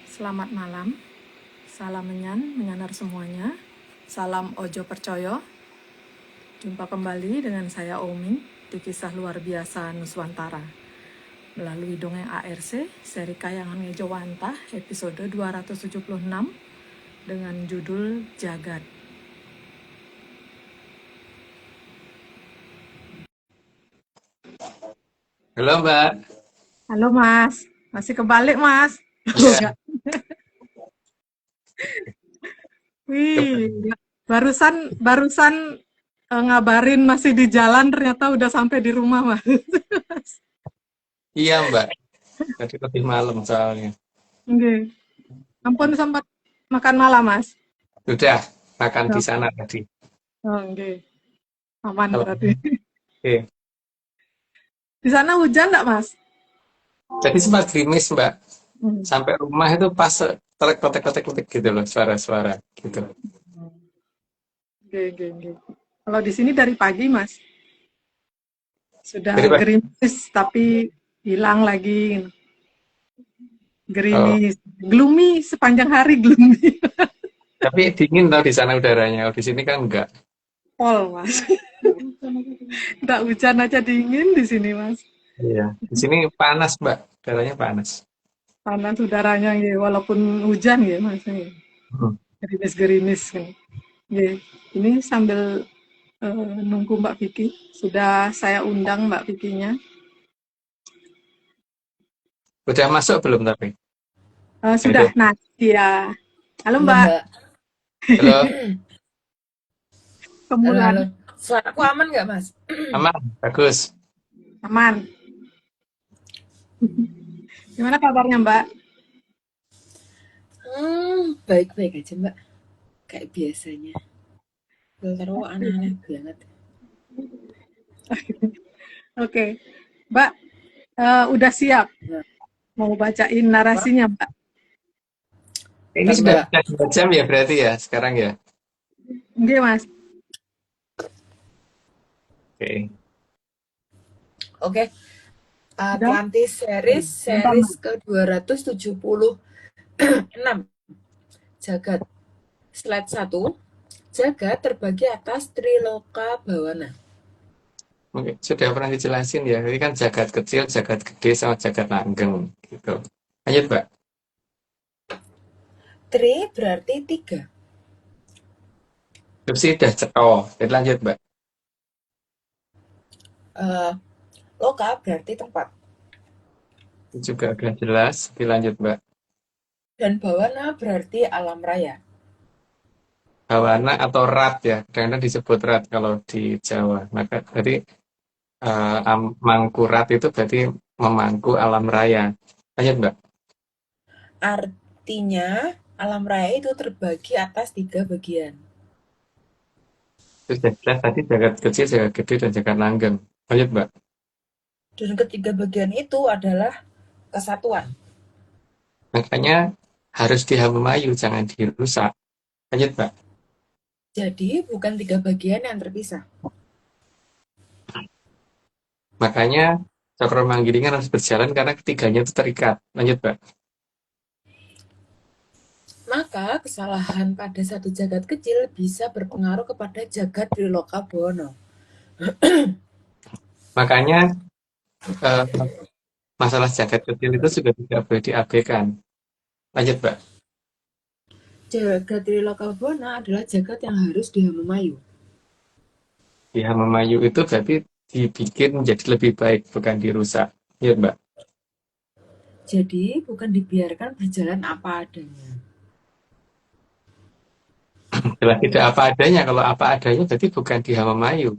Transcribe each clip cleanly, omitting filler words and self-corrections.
Selamat malam, salam menyanar semuanya, salam ojo percoyo. Jumpa kembali dengan saya Omin di kisah luar biasa Nuswantara melalui dongeng ARC seri Kayangan Ngejowantah episode 276 dengan judul Jagad. Halo Mbak. Halo Mas, masih kebalik Mas? Ya, Wih, barusan ngabarin masih di jalan, ternyata udah sampai di rumah Mas. iya Mbak. Tadi lebih malam soalnya. Oke. Ampun sempat makan malam Mas. Sudah makan di Oh, sana tadi. oke. Aman Kalau berarti. oke. Di sana hujan nggak, Mas? Jadi sempat gerimis Mbak. Hmm. Sampai rumah itu pas kotek gitu loh suara-suara gitu. Oke, oke, oke. Kalau di sini dari pagi, Mas. Jadi Sudah Pak, gerimis, tapi hilang lagi. oh, Gerimis. Gloomy, sepanjang hari gloomy. tapi dingin tau di sana udaranya. Oh, di sini kan enggak. Pol, Mas. Nggak hujan aja dingin di sini, Mas. Iya. Di sini panas Mbak. Udaranya panas. Panas udaranya, ya. Walaupun hujan, ya, Mas. Ya. Hmm. Gerimis-gerimis. Ya. Ini sambil nunggu Mbak Vicky. Sudah saya undang Mbak Vicky-nya. Udah masuk belum tapi? Sudah. Aduh. Nah, iya. Halo Halo Mbak, Mbak. Halo, Halo, kemulan halo. Suaraku aman nggak Mas? aman, bagus. aman. Gimana kabarnya Mbak? Baik-baik aja Mbak. Kayak biasanya. Filter aneh-aneh banget. Oke, Mbak, udah siap Nah, mau bacain apa? narasinya Mbak? Ini Bentar sudah Mbak. 2 jam ya berarti ya sekarang ya. Oke Mas. Oke. Oke. Udah? Atlantis series Bentar series Mbak. ke-276. Jagat. Slide 1. Jagat terbagi atas Triloka Bawana. Mungkin sudah pernah dijelasin ya. Ini kan jagat kecil, jagat gede, sama jagat langgeng gitu. Lanjut, Mbak. Tri berarti 3. Terus sih udah cetol. Jadi lanjut, Mbak. Eh, Loka berarti tempat. Ini juga udah jelas. Oke, lanjut, Mbak. Dan Bawana berarti alam raya. Bawana atau rat ya. Kadang-kadang disebut rat kalau di Jawa. Maka jadi mangkurat itu berarti memangku alam raya. Lanjut, Mbak. Artinya, alam raya itu terbagi atas 3 bagian. Terus sudah jelas tadi jagat kecil, jagat gede, dan jagat langgeng. Lanjut, Mbak. Dan ketiga bagian itu adalah kesatuan. Makanya harus dihamemayu, jangan dirusak. Lanjut, Mbak. Jadi, bukan 3 bagian yang terpisah. Makanya cakra manggilingan harus berjalan karena ketiganya itu terikat. Lanjut, Mbak. Maka, kesalahan pada satu jagat kecil bisa berpengaruh kepada jagat Triloka Bono. Makanya eh, masalah jagat kecil itu juga tidak boleh diabaikan. Lanjut, Mbak. Jagat Triloka Bono adalah jagat yang harus dihamemayu. Ya, memayu itu berarti dibikin menjadi lebih baik, bukan dirusak. Lanjut, Mbak. Jadi, bukan dibiarkan berjalan apa adanya. Setelah tidak apa adanya, kalau apa adanya berarti bukan dihamemayu.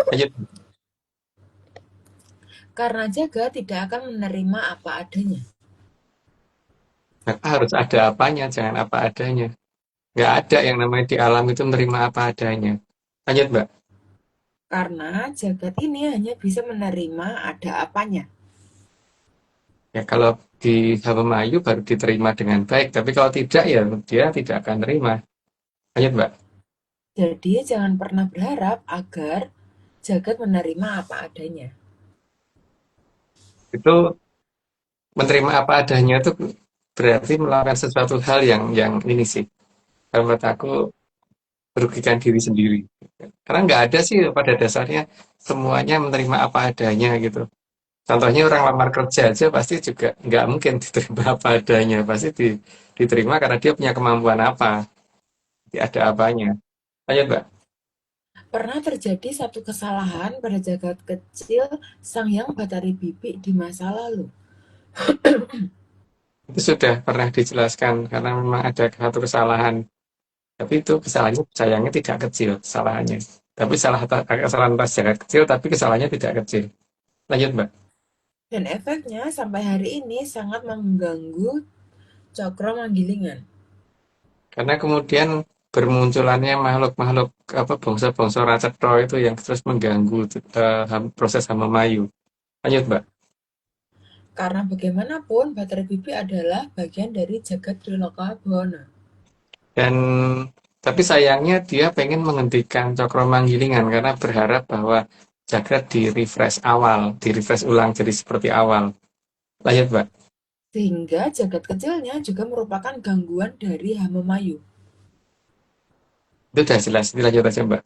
Lanjut. Karena jagat tidak akan menerima apa adanya. Maka harus ada apanya, jangan apa adanya. Nggak ada yang namanya di alam itu menerima apa adanya. Lanjut, Mbak. Karena jagat ini hanya bisa menerima ada apanya. Ya, kalau di Hawamayu baru diterima dengan baik, tapi kalau tidak ya dia tidak akan terima. Lanjut, Mbak. Jadi, jangan pernah berharap agar jagat menerima apa adanya. Itu menerima apa adanya itu berarti melakukan sesuatu hal yang ini sih, kalau menurut aku merugikan diri sendiri. Karena nggak ada sih pada dasarnya semuanya menerima apa adanya gitu. Contohnya orang lamar kerja aja pasti juga nggak mungkin diterima apa adanya, pasti diterima karena dia punya kemampuan apa, ada apanya. Lanjut, Mbak. Pernah terjadi satu kesalahan pada jagat kecil Sang Hyang Bathari Bibik di masa lalu. Itu sudah pernah dijelaskan karena memang ada satu kesalahan. Tapi itu kesalahannya sayangnya tidak kecil kesalahannya. Tapi kesalahan pas jagat kecil tapi kesalahannya tidak kecil. Lanjut, Mbak. Dan efeknya sampai hari ini sangat mengganggu Cokro Manggilingan. Karena kemudian bermunculannya makhluk-makhluk apa bangsa-bangsa Racetro itu yang terus mengganggu proses Hamamayu. Lanjut, Mbak. Karena bagaimanapun Bathari Bibik adalah bagian dari jagat Triloka Buwana. Dan tapi sayangnya dia pengen menghentikan Cokro Manggilingan karena berharap bahwa jagat di refresh ulang jadi seperti awal. Lanjut, Mbak. Sehingga jagat kecilnya juga merupakan gangguan dari Hamamayu. Itu udah jelas. Dilanjut aja, Mbak.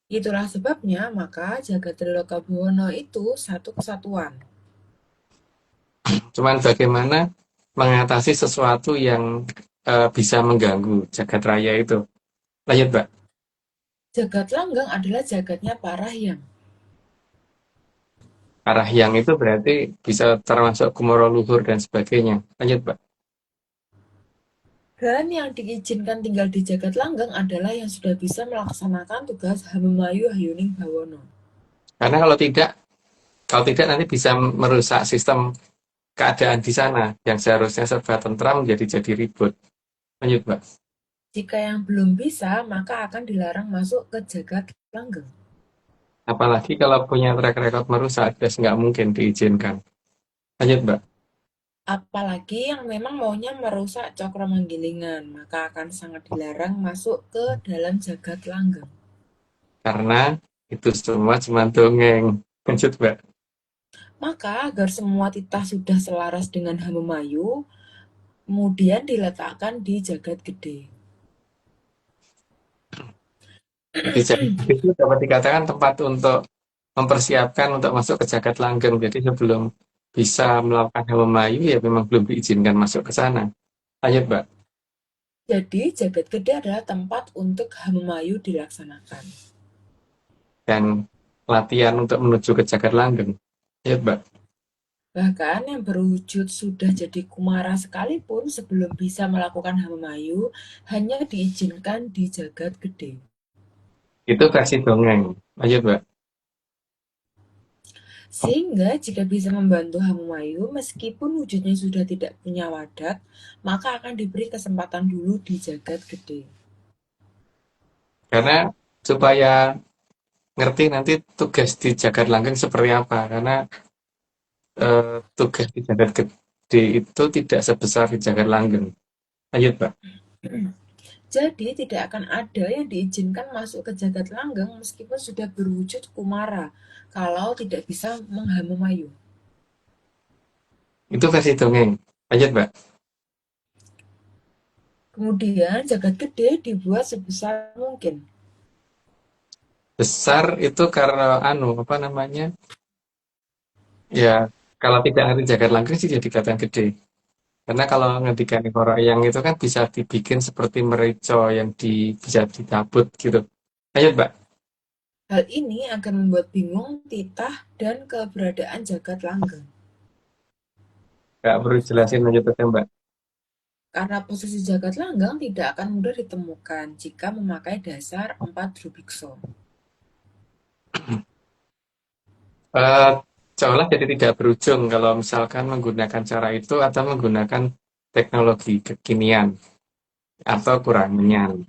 Itulah sebabnya maka jagat Triloka Buwana itu satu kesatuan. Cuman bagaimana mengatasi sesuatu yang bisa mengganggu jagat raya itu. Lanjut, Mbak. Jagat Langgeng adalah jagatnya para hyang. Arah yang itu berarti bisa termasuk Kumoro Luhur dan sebagainya. Lanjut, Mbak. Dan yang diizinkan tinggal di jagat Langgeng adalah yang sudah bisa melaksanakan tugas Hamamayu Hayuning Bawono. Karena kalau tidak nanti bisa merusak sistem keadaan di sana yang seharusnya serba tentram jadi ribut. Lanjut, Mbak. Jika yang belum bisa, maka akan dilarang masuk ke jagat Langgeng. Apalagi kalau punya track record merusak, jelas nggak mungkin diizinkan. Lanjut, Mbak. Apalagi yang memang maunya merusak Cokro Manggilingan, maka akan sangat dilarang masuk ke dalam jagat Langgeng. Karena itu semua cuma dongeng. Lanjut, Mbak. Maka agar semua titah sudah selaras dengan Hamamayu, kemudian diletakkan di jagat gede. Jadi itu dapat dikatakan tempat untuk mempersiapkan untuk masuk ke jagat langgeng. Jadi sebelum bisa melakukan Hamamayu ya memang belum diizinkan masuk ke sana. Lanjut, Mbak. Jadi jagat gede adalah tempat untuk Hamamayu dilaksanakan. Dan latihan untuk menuju ke jagat langgeng. Lanjut, Mbak. Bahkan yang berwujud sudah jadi kumara sekalipun sebelum bisa melakukan Hamamayu hanya diizinkan di jagat gede. Itu versi dongeng. Lanjut, Mbak. Sehingga jika bisa membantu Hamamayu meskipun wujudnya sudah tidak punya wadah, maka akan diberi kesempatan dulu di jagat gede. Karena supaya ngerti nanti tugas di jagat langgeng seperti apa. Karena tugas di jagat gede itu tidak sebesar di jagat langgeng. Lanjut, Mbak. Jadi tidak akan ada yang diizinkan masuk ke jagat langgeng meskipun sudah berwujud kumara kalau tidak bisa menghamamayu. Itu versi dongeng. Lanjut, Mbak. Kemudian jagat gede dibuat sebesar mungkin. Besar itu karena apa namanya? Ya, kalau tidak ngerti jagat langgeng sih jadi kata gede. Karena kalau ngendikan yang itu kan bisa dibikin seperti merica yang bisa dicabut gitu. Lanjut, Mbak. Hal ini akan membuat bingung titah dan keberadaan jagat langgeng. Nggak perlu jelasin lanjut aja, Mbak. Karena posisi jagat langgeng tidak akan mudah ditemukan jika memakai dasar 4 Drubikso. Eh, Seolah jadi tidak berujung kalau misalkan menggunakan cara itu atau menggunakan teknologi kekinian atau kurangannya.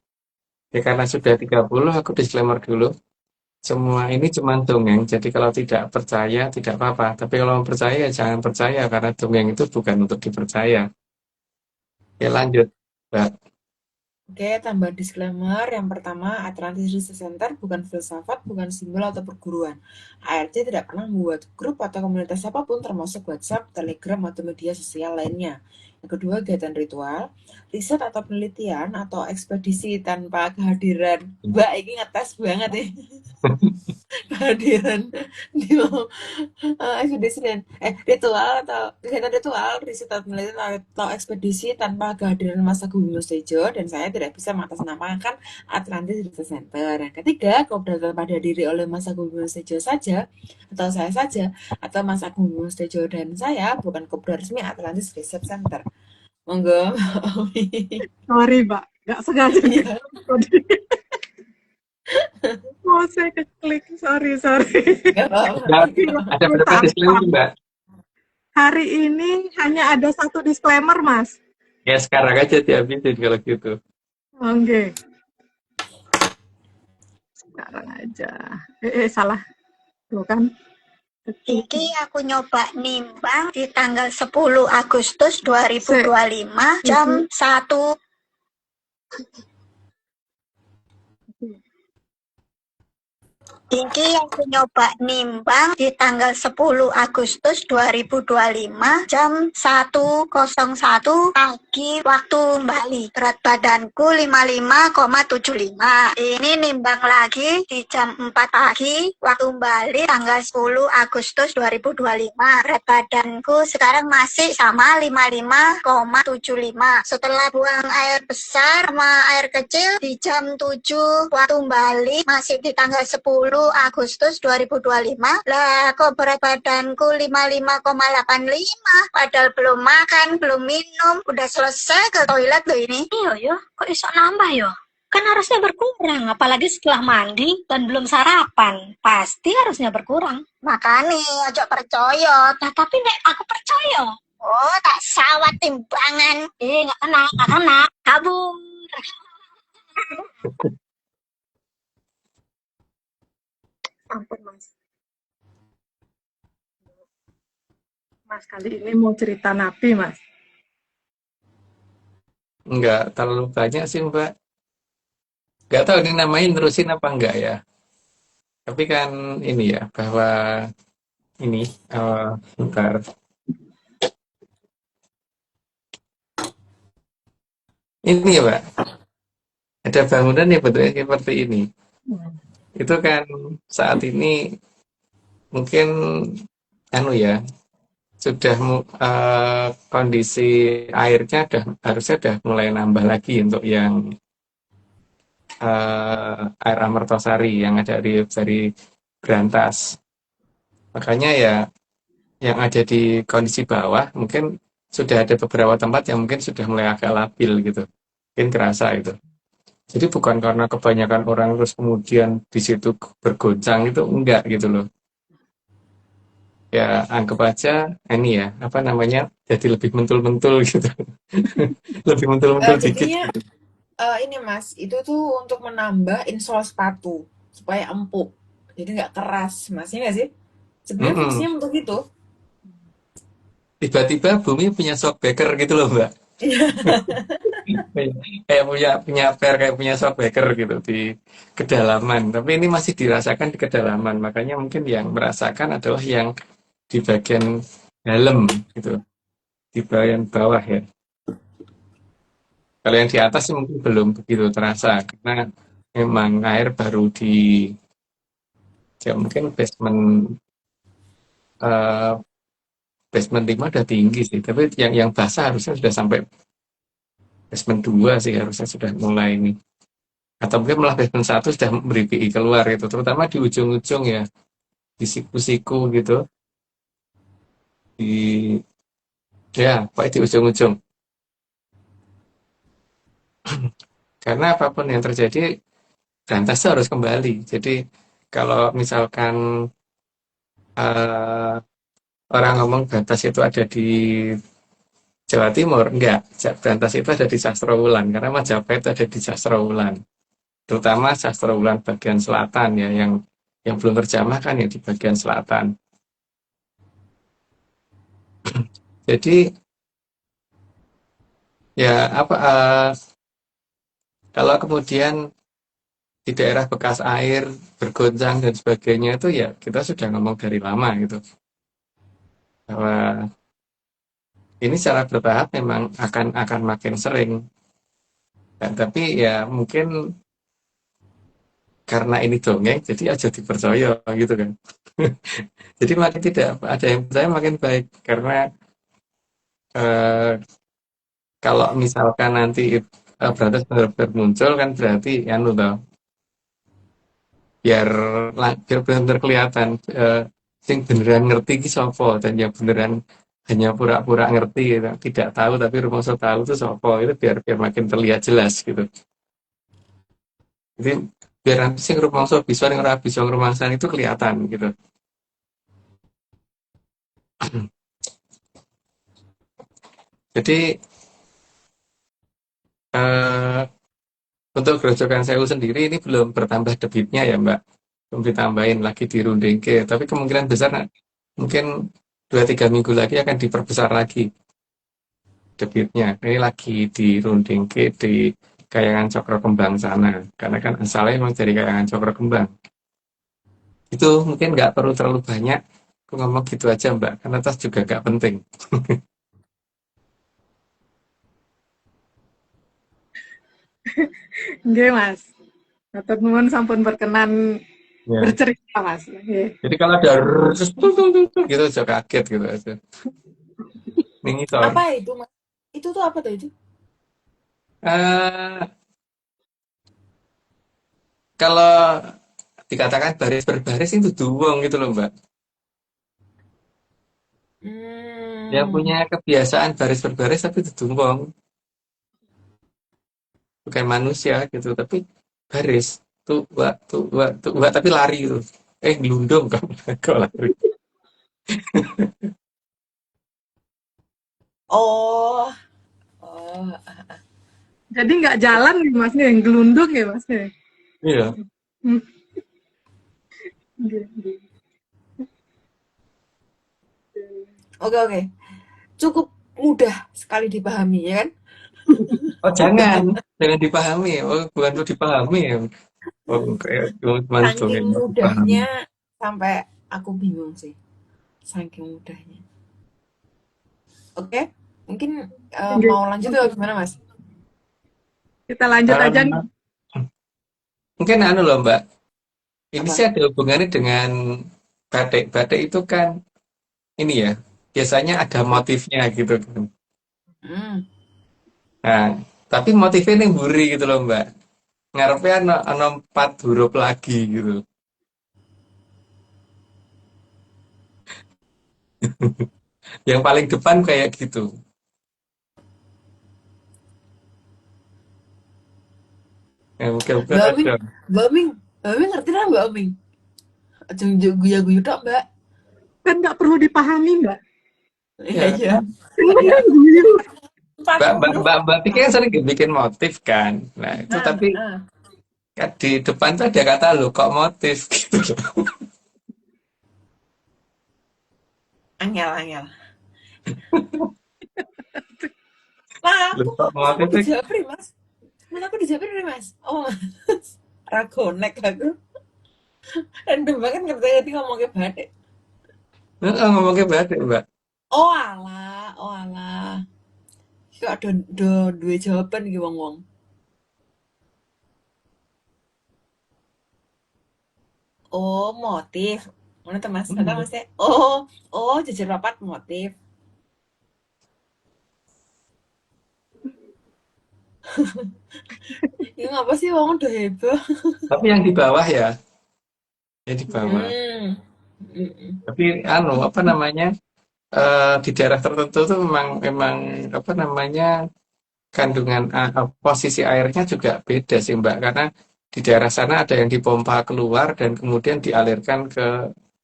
Ya karena sudah 30, aku disclaimer dulu. Semua ini cuma dongeng, jadi kalau tidak percaya tidak apa-apa. Tapi kalau mau percaya ya jangan percaya karena dongeng itu bukan untuk dipercaya. Ya lanjut, Mbak. Oke, tambah disclaimer. Yang pertama, Atlantis Research Center bukan filsafat, bukan simbol atau perguruan. ARC tidak pernah membuat grup atau komunitas apapun termasuk WhatsApp, Telegram, atau media sosial lainnya. Yang kedua, kegiatan ritual, riset atau penelitian atau ekspedisi tanpa kehadiran. Mbak, ini ngetes banget ya. Kehadiran di ekspedisi dan ritual atau kegiatan ritual riset atau penelitian atau ekspedisi tanpa kehadiran masa Bumi Tejo dan saya tidak bisa mengatasnamakan Atlantis Research Center. Yang ketiga, keberadaan pada diri oleh masa Bumi Tejo saja atau saya saja atau masa Bumi Tejo dan saya bukan kopdar resmi Atlantis Research Center. Monggo. Sorry, Mbak. Nggak sengaja nih. Iya. Oh, saya keklik. Sorry, sorry. Gak apa-apa. Nah, ada Minta berapa apa? disclaimer, Mbak? Hari ini hanya ada satu disclaimer, Mas. Ya sekarang aja dihabisin kalau gitu. Oke, sekarang aja. Salah. Tuh kan. Iki aku nyoba nimbang di tanggal 10 Agustus 2025 jam 1. Iki aku nyoba nimbang di tanggal 10 Agustus 2025 jam 1.01 pagi waktu Bali. Berat badanku 55,75. Ini nimbang lagi di jam 4 pagi waktu Bali tanggal 10 Agustus 2025. Berat badanku sekarang masih sama 55,75. Setelah buang air besar sama air kecil di jam 7 waktu Bali masih di tanggal 10 Agustus 2025. Lah kok berat badanku 55,85 padahal belum makan, belum minum, udah selesai ke toilet loh ini. Iya yo, kok iso nambah yo? Kan harusnya berkurang, apalagi setelah mandi dan belum sarapan. Pasti harusnya berkurang. Makanya ojo percaya. Nah, tapi nek aku percaya. Oh, tak sawat timbangan. Nggak kena, kabur. Ampun, Mas. Mas kali ini mau cerita nabi, Mas. Nggak terlalu banyak sih, Mbak. Nggak tahu ini namain terusin apa enggak ya. Tapi kan ini ya, bahwa ini, bentar. Ini ya, Mbak, ada bangunan yang bentuknya seperti ini. Itu kan saat ini mungkin anu ya, sudah kondisi airnya harusnya udah mulai nambah lagi untuk yang air Amertosari yang ada dari Brantas. Makanya ya yang ada di kondisi bawah mungkin sudah ada beberapa tempat yang mungkin sudah mulai agak labil gitu. Mungkin kerasa itu. Jadi bukan karena kebanyakan orang terus kemudian di situ bergoncang itu enggak gitu loh. Ya anggap aja ini ya, apa namanya, jadi lebih mentul-mentul gitu. Lebih mentul-mentul dikit Jadinya gitu. ini Mas, itu tuh untuk menambah insol sepatu supaya empuk. Jadi nggak keras, Mas. Ya nggak sih? Sebenarnya Mm-mm. fungsinya untuk itu. Tiba-tiba bumi punya shockbreaker gitu loh, Mbak. Kayak punya per kayak punya shockbreaker gitu di kedalaman. Tapi ini masih dirasakan di kedalaman. Makanya mungkin yang merasakan adalah yang di bagian dalam gitu, di bagian bawah ya. Kalau yang di atas sih mungkin belum begitu terasa karena memang air baru di ya mungkin eh, basement 5 udah tinggi sih. Tapi yang basah harusnya sudah sampai basement 2 sih harusnya sudah mulai ini. Atau mungkin malah basement 1 sudah beri PI keluar itu, terutama di ujung-ujung ya, di siku-siku gitu, di ya, pokoknya di ujung-ujung. Karena apapun yang terjadi, Brantas itu harus kembali. Jadi kalau misalkan eh, orang ngomong Brantas itu ada di Jawa Timur, enggak. Brantas itu ada di Sastrawulan, karena Majapahit itu ada di Sastrawulan. Terutama Sastrawulan bagian selatan ya, yang belum terjamah kan yang di bagian selatan. Jadi ya apa Kalau kemudian di daerah bekas air bergoncang dan sebagainya itu ya kita sudah ngomong dari lama gitu bahwa ini secara bertahap memang akan makin sering. Dan, tapi ya mungkin karena ini dongeng jadi aja dipercaya gitu kan. Jadi makin tidak ada yang percaya makin baik karena eh, kalau misalkan nanti Brates benar-benar muncul kan berarti anu toh, biar biar benar-benar kelihatan sing beneran ngerti ki sapa dan yang beneran hanya pura-pura ngerti gitu. Tidak tahu tapi rumangsa tahu itu sapa itu biar biar makin terlihat jelas gitu. Jadi biar nanti sing rumangsa bisa ning ora bisa ngrumangsan itu kelihatan gitu. Jadi eh, untuk Grojogan Sewu sendiri ini belum bertambah debitnya ya Mbak. Belum ditambahin lagi dirundingke, tapi kemungkinan besar mungkin 2-3 minggu lagi akan diperbesar lagi debitnya. Ini lagi dirundingke di Kayangan Cokro Kembang sana, karena kan asalnya memang dari Kayangan Cokro Kembang. Itu mungkin nggak perlu terlalu banyak, aku ngomong gitu aja Mbak, karena tas juga nggak penting. Nggih, Mas. Matur nuwun sampun berkenan Ya. bercerita, Mas. Nggih. Jadi kalau ada terus gitu aja kaget gitu aja. Ini Apa itu, Mas? Itu tuh apa tuh itu? eh kalau dikatakan baris berbaris itu duwong gitu loh Mbak. Yang Hmm. punya kebiasaan baris berbaris tapi itu duwong, bukan manusia gitu, tapi baris tuh wa tapi lari gitu. Gelundung kok kok lari. Oh. Oh. Jadi nggak jalan nih, Mas, nih, gelundung ya, Mas, nih. Iya. Hmm. Nggih, nggih. Oke, oke. Cukup mudah sekali dipahami, ya kan? Oh jangan dipahami. Oh bukan untuk dipahami ya. Oh kayak cuma Saking dongeng untuk dipahami. mudahnya sampai aku bingung sih. Saking mudahnya. Oke, mungkin Nggih. mau lanjut atau gimana, Mas? Kita lanjut aja nih. Eh, mungkin anu loh Mbak, ini Apa? sih ada hubungannya dengan batik. Batik itu kan ini ya, biasanya ada motifnya gitu kan. Hmm. Nah, tapi motifnya ini mburi gitu loh Mbak. Ngarepnya ana 4 huruf lagi gitu. Yang paling depan kayak gitu. Mungkin Mbak Oming, ada. Mbak Oming, Mbak Oming ngerti lah Mbak Oming. Aja guya-guyu tok, Mbak. Kan nggak perlu dipahami, Mbak. Iya, Ya, iya. Kan Ada guyu. 4 huruf. Mbak Tiki kan sering bikin motif kan. Nah, itu Nah, tapi nah. kan di depan tuh ada kata lo kok motif gitu loh. Angel, angel. Nah, Loh, kok mas aku motif sih? dijabri, Mas. Mas aku dijabri, Mas. Oh, ragonek aku. Random banget ngerti ngomongnya batik. Ngomongnya batik, Mbak. Oh alah, oh alah. Kok ada dua jawaban iki wong-wong. Oh, motif. Mana tuh Mas? Kata Hmm. Mas ya? Oh, oh jajar papat motif. Ini ngapa sih wong udah heboh? Tapi yang di bawah ya, yang di bawah. Hmm. Mm-mm. Tapi anu apa namanya? Di daerah tertentu tuh memang memang apa namanya? Kandungan posisi airnya juga beda sih Mbak, karena di daerah sana ada yang dipompa keluar dan kemudian dialirkan ke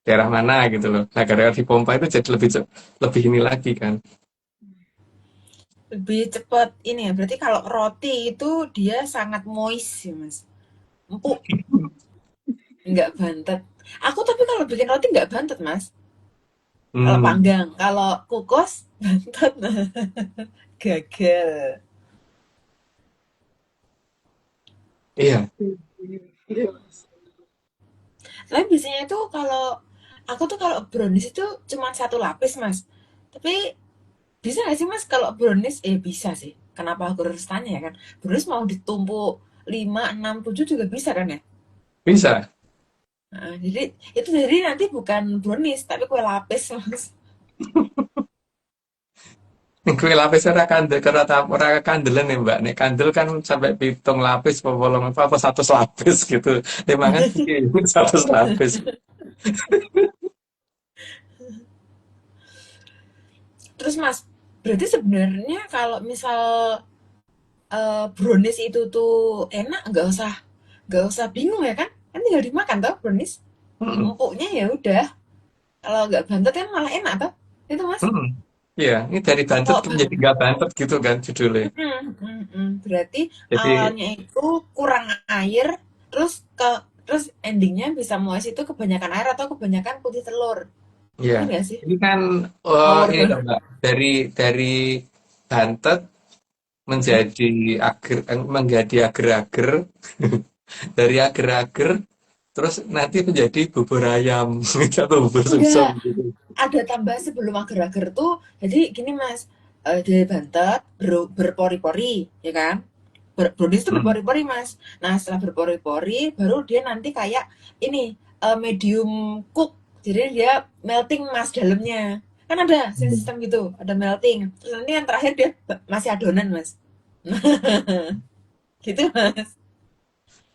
daerah mana gitu loh. Nah, gara-gara dipompa itu jadi lebih ini lagi kan. Lebih cepat ini ya. Berarti kalau roti itu dia sangat moist ya, Mas. Empuk, nggak bantet. Aku tapi kalau bikin roti nggak bantet, Mas. Kalau Hmm. panggang, kalau kukus bantet. Gagal. Iya, Iya, Mas. Tapi biasanya itu kalau aku tuh kalau brownies itu cuma satu lapis mas. Tapi bisa nggak sih mas kalau brownies? Bisa sih. Kenapa aku harus tanya ya kan? Brownies mau ditumpuk 5, 6, 7 juga bisa kan ya? bisa. Nah, jadi nanti bukan brownies tapi kue lapis mas. Kue lapis ora kandel, ora kandelan ya Mbak. Nek kandel kan sampai pitung lapis, apa wolong apa 100 lapis gitu. Mangan piye 100 lapis. Terus mas, berarti sebenarnya kalau misal brownies itu tuh enak, nggak usah bingung ya kan? Kan tinggal dimakan toh brownies. Mm-mm, Empuknya ya udah. Kalau nggak bantet kan malah enak toh. Itu mas. mm-mm. Iya, ini dari bantet Kalau menjadi nggak bantet gitu kan judulnya. berarti Jadi awalnya itu kurang air, terus endingnya bisa muas itu kebanyakan air atau kebanyakan putih telur. ya, Bener nggak sih? ini kan Ngawur ini loh banget. Mbak, dari bantet menjadi menjadi ager-ager, dari ager-ager terus nanti menjadi bubur ayam atau bubur sumsum Enggak, gitu. ada tambah sebelum agar-agar tuh. Jadi gini mas, dari bantet berpori-pori, ya kan? Brownies itu Hmm. berpori-pori mas. Nah setelah berpori-pori, baru dia nanti kayak ini medium cook. Jadi dia melting mas dalamnya. Kan ada sistem gitu, ada melting. Terus nanti yang terakhir dia masih adonan mas. Gitu mas.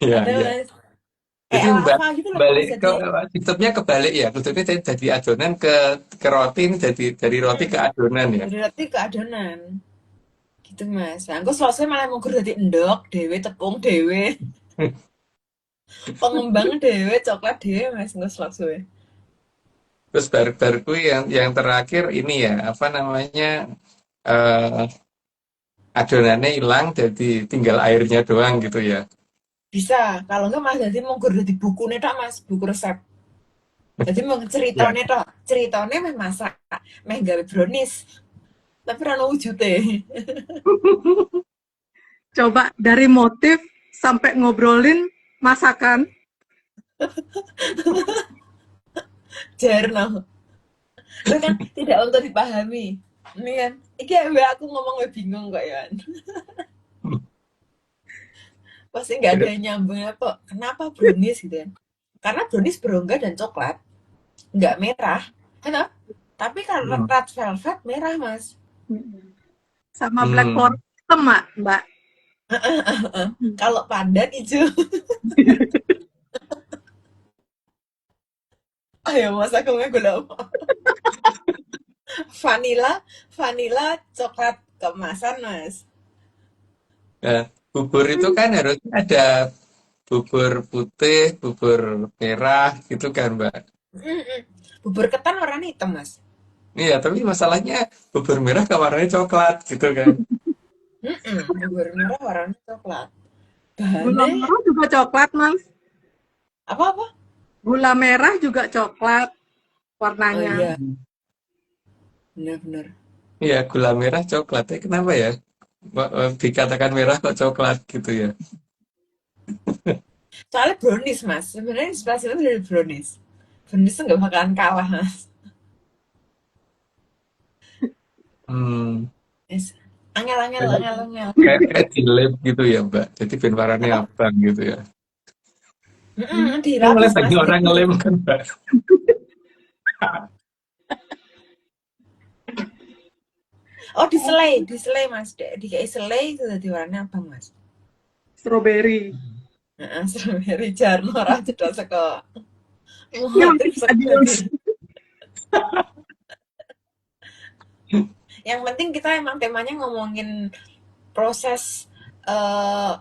Iya, Ada iya. mas. Jadi Kayak Mbak lava gitu loh balik mas. ke Jadi sistemnya kebalik ya. Kudanya jadi adonan ke roti, ini jadi dari roti ke adonan ya. dari roti ke adonan. Gitu mas. Nah, aku selesai malah mau dadi endok dewe, tepung dewe, pengembang dewe, coklat dewe mas. Nggak selesai. Terus baru-baru yang terakhir ini ya, apa namanya, eh adonannya hilang, jadi tinggal airnya doang gitu ya. Bisa. Kalau nggak mas jadi mau dadi buku nih tak mas, buku resep. Jadi mau Ya, ceritanya tak, ceritanya meh masak, meh gawe brownies. Tapi rano wujudnya. Coba dari motif sampai ngobrolin masakan. Jarno. Itu kan tidak untuk dipahami. Ini kan, iki aku ngomong bingung kok ya. Pasti nggak ada yang nyambungnya kok. Kenapa brownies gitu kan? Karena brownies berongga dan coklat, nggak merah. Kenapa? Tapi kalau Hmm. red velvet merah mas. Sama Black Hmm. Forest hitam, Mbak. Kalau pandan hijau. Ayo mas aku nggak gula apa? Vanilla, vanilla coklat kemasan mas. Nah, bubur itu kan harusnya ada bubur putih, bubur merah gitu kan, Mbak. Mm-mm. Bubur ketan warnanya hitam mas. Iya, tapi masalahnya bubur merah ke warnanya coklat gitu kan. Bubur merah warnanya coklat. Gula Bahannya merah juga coklat, Mas. apa-apa? Gula merah juga coklat Oh warnanya. iya, benar-benar. Iya, gula merah coklat. Kenapa ya? Dikatakan merah kok coklat gitu ya. Soalnya brownies mas. Sebenarnya inspirasi itu dari brownies. Brownies tuh nggak bakalan kalah mas. Hmm, Yes. Angel, angel, kayak angel, angel. kayak di lab gitu ya, Mbak. Jadi ben warnanya Apa? abang gitu ya. Ini mulai Dilapis bagi mas. orang ngelem kan, Mbak. Oh diselai mas. Kayak selai itu jadi warnanya abang mas. Strawberry. Strawberry jarno ora cedhak saka Ini motif masih saka adios. diri. Yang penting kita emang temanya ngomongin proses eh,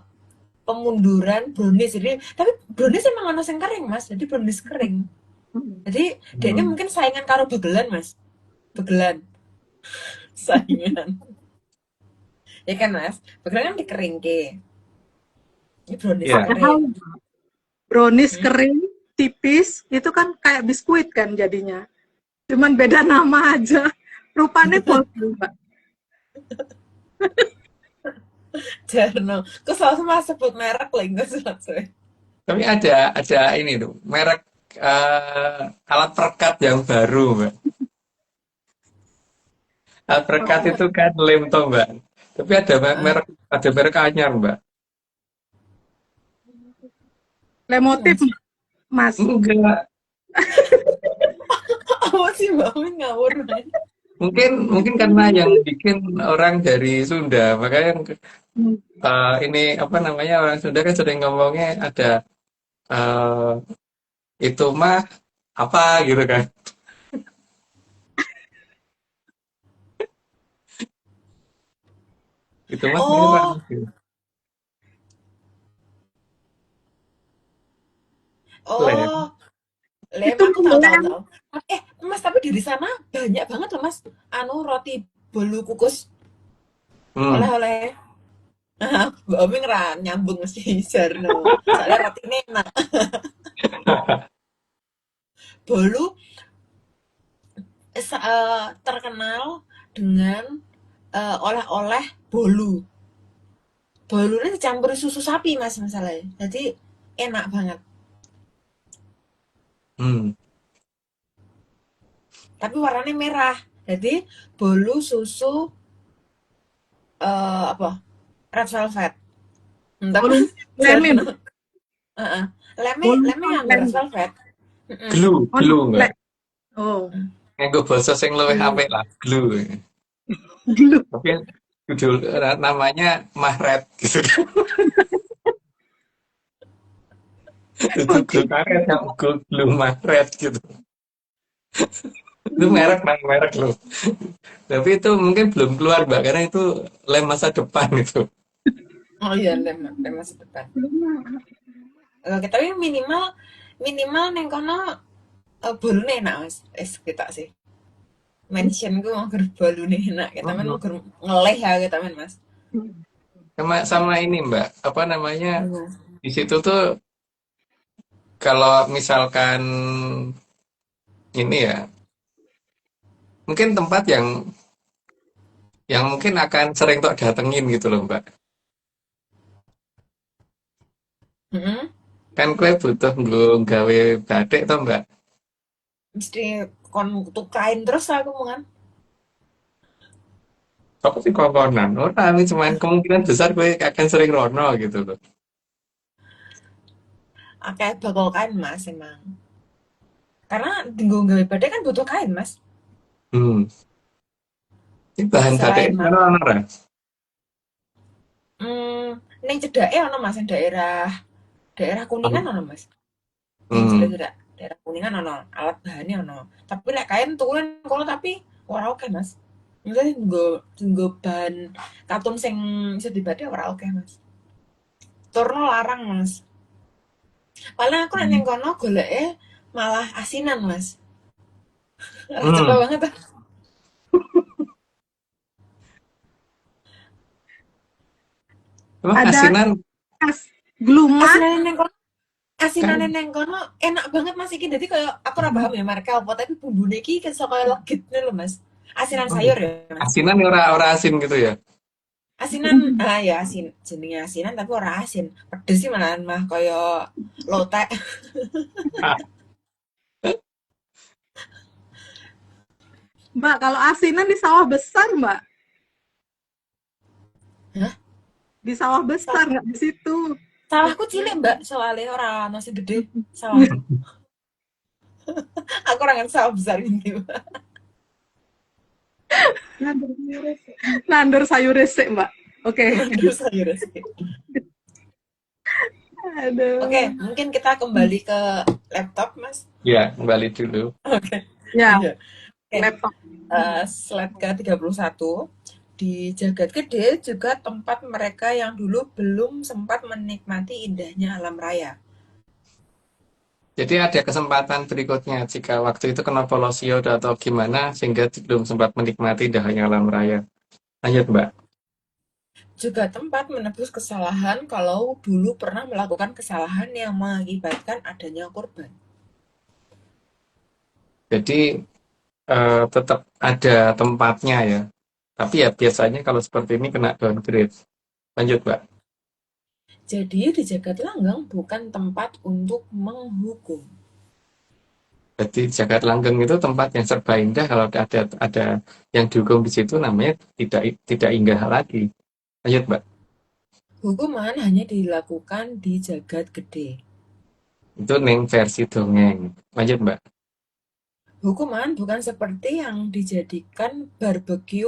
pemunduran brownies. Jadi, tapi brownies emang ono sing kering, Mas. Jadi brownies kering. Jadi, dia ini Hmm. mungkin saingan karo begelan, Mas. Begelan. Saingan. Ya kan, Mas? Begelan kan dikering ke. Ini brownies Iya. Padahal kering. brownies Hmm? kering, tipis, itu kan kayak biskuit kan jadinya. Cuman beda nama aja. Rupanya bolong, Mbak. Jarno. Kesel sama sebut merek lagi nggak selesai. Tapi ada ini tuh, merek alat perekat yang baru, Mbak. Alat perekat Oh, itu kan lem toh, Mbak. Tapi Heeh. ada merek anyar, Mbak. lemotif, Mas. Mas. Enggak. Apa sih Mbak Min ngawur Mas? Mungkin mungkin karena yang bikin orang dari Sunda, makanya ini apa namanya orang Sunda kan sering ngomongnya ada eh, itu mah apa gitu kan. Itu mah merah Oh, gitu. Lem. oh, lem Itu aku tahu-tahu lem. tahu. Mas tapi di sana banyak banget loh Mas. Anu roti bolu kukus Hmm. oleh-oleh. Mbak Omi nyambung sih Jarno. Soalnya rotinya enak. Bolu terkenal dengan oleh-oleh bolu. Bolunya dicampur susu sapi Mas masalahnya. Jadi enak banget. Hmm. Tapi warnanya merah. Jadi bolu susu apa? Red velvet. Tapi Bolu lemin. Jarno. Heeh. Lemnya Bolu lemnya yang red lemin. velvet. Heeh. Glue, Oh, glue le. Mbak. Oh, Nganggo basa sing luwih glue. apik lah, glue. Glue. Tapi judul namanya Mahret gitu kan. Itu glue Oke. karet yang glue Mahret gitu. Itu merek loh. Tapi itu mungkin belum keluar Mbak, karena itu lem masa depan itu. Oh iya lem masa depan. Oke, tapi minimal minimal neng kono bolune enak Mas. Kita sih. Mention gue mau bolune enak. Kita men mau Mhm. ngeleh ya kita men Mas. Sama sama ini Mbak, apa namanya? Iya. Di situ tuh kalau misalkan ini ya, mungkin tempat yang mungkin akan sering tok datengin gitu loh Mbak. Heeh. Kan kue butuh nggo gawe batik toh Mbak. Mesti kon tukain terus aku mau kan. Apa sih kokonan? Ora, ini cuman kemungkinan besar kue akan sering rono gitu loh. Akeh bakal kain Mas emang. Karena tinggal gawe badai kan butuh kain Mas. Hmm. Ini bahan batik Selain mak, mana ora? neng cedake ono Mas, yang daerah daerah Kuningan ono Mas. Yang Hmm. cedak daerah Kuningan ono, alat bahannya ono. Tapi lek kain tukuran kalau tapi ora oke Mas. Maksudnya nggo bahan katun sing bisa dibadai ora oke Mas. Turno larang Mas. Paling aku nek ning kono goleke malah asinan Mas. Coba Hmm. banget ah. Emang Ada asinan es gluma. Asinan ning kono asinan kan neng kono enak banget Mas iki. Dadi kayak aku ora paham ya mereka apa tapi bumbune iki kaya legit lho Mas. Asinan oh, sayur ya Mas. asinan ya ora asin gitu ya. Asinan ya asin jenenge asinan tapi ora asin. Pedes sih malahan mah kaya lotek. Ah, Mbak, kalau asinan di sawah besar, Mbak. Hah? Di sawah besar, nggak di situ. Sawahku cilik Mbak, soalnya ora ono sing gede sawahku. Aku ora ngerti sawah besar ini. Mbak. Nandur sayur resik, Mbak. Oke. Terus sayur sih. Aduh. Oke, mungkin kita kembali ke laptop Mas. ya, kembali dulu. Oke. Ya, Iya. Oke. laptop. Slide ke-31. Di Jagat Gede juga tempat mereka yang dulu belum sempat menikmati indahnya alam raya. Jadi ada kesempatan berikutnya jika waktu itu kena polosio atau gimana sehingga belum sempat menikmati indahnya alam raya. Lanjut Mbak. Juga tempat menebus kesalahan kalau dulu pernah melakukan kesalahan yang mengakibatkan adanya korban. Jadi tetap ada tempatnya ya. Tapi ya biasanya kalau seperti ini kena downgrade. Lanjut, Mbak. Jadi di Jagat Langgeng bukan tempat untuk menghukum. Berarti Jagat Langgeng itu tempat yang serba indah. Kalau ada yang dihukum di situ namanya tidak indah lagi. Lanjut, Mbak. Hukuman hanya dilakukan di Jagat Gede. Itu neng versi dongeng. Lanjut, Mbak. Hukuman bukan seperti yang dijadikan barbeque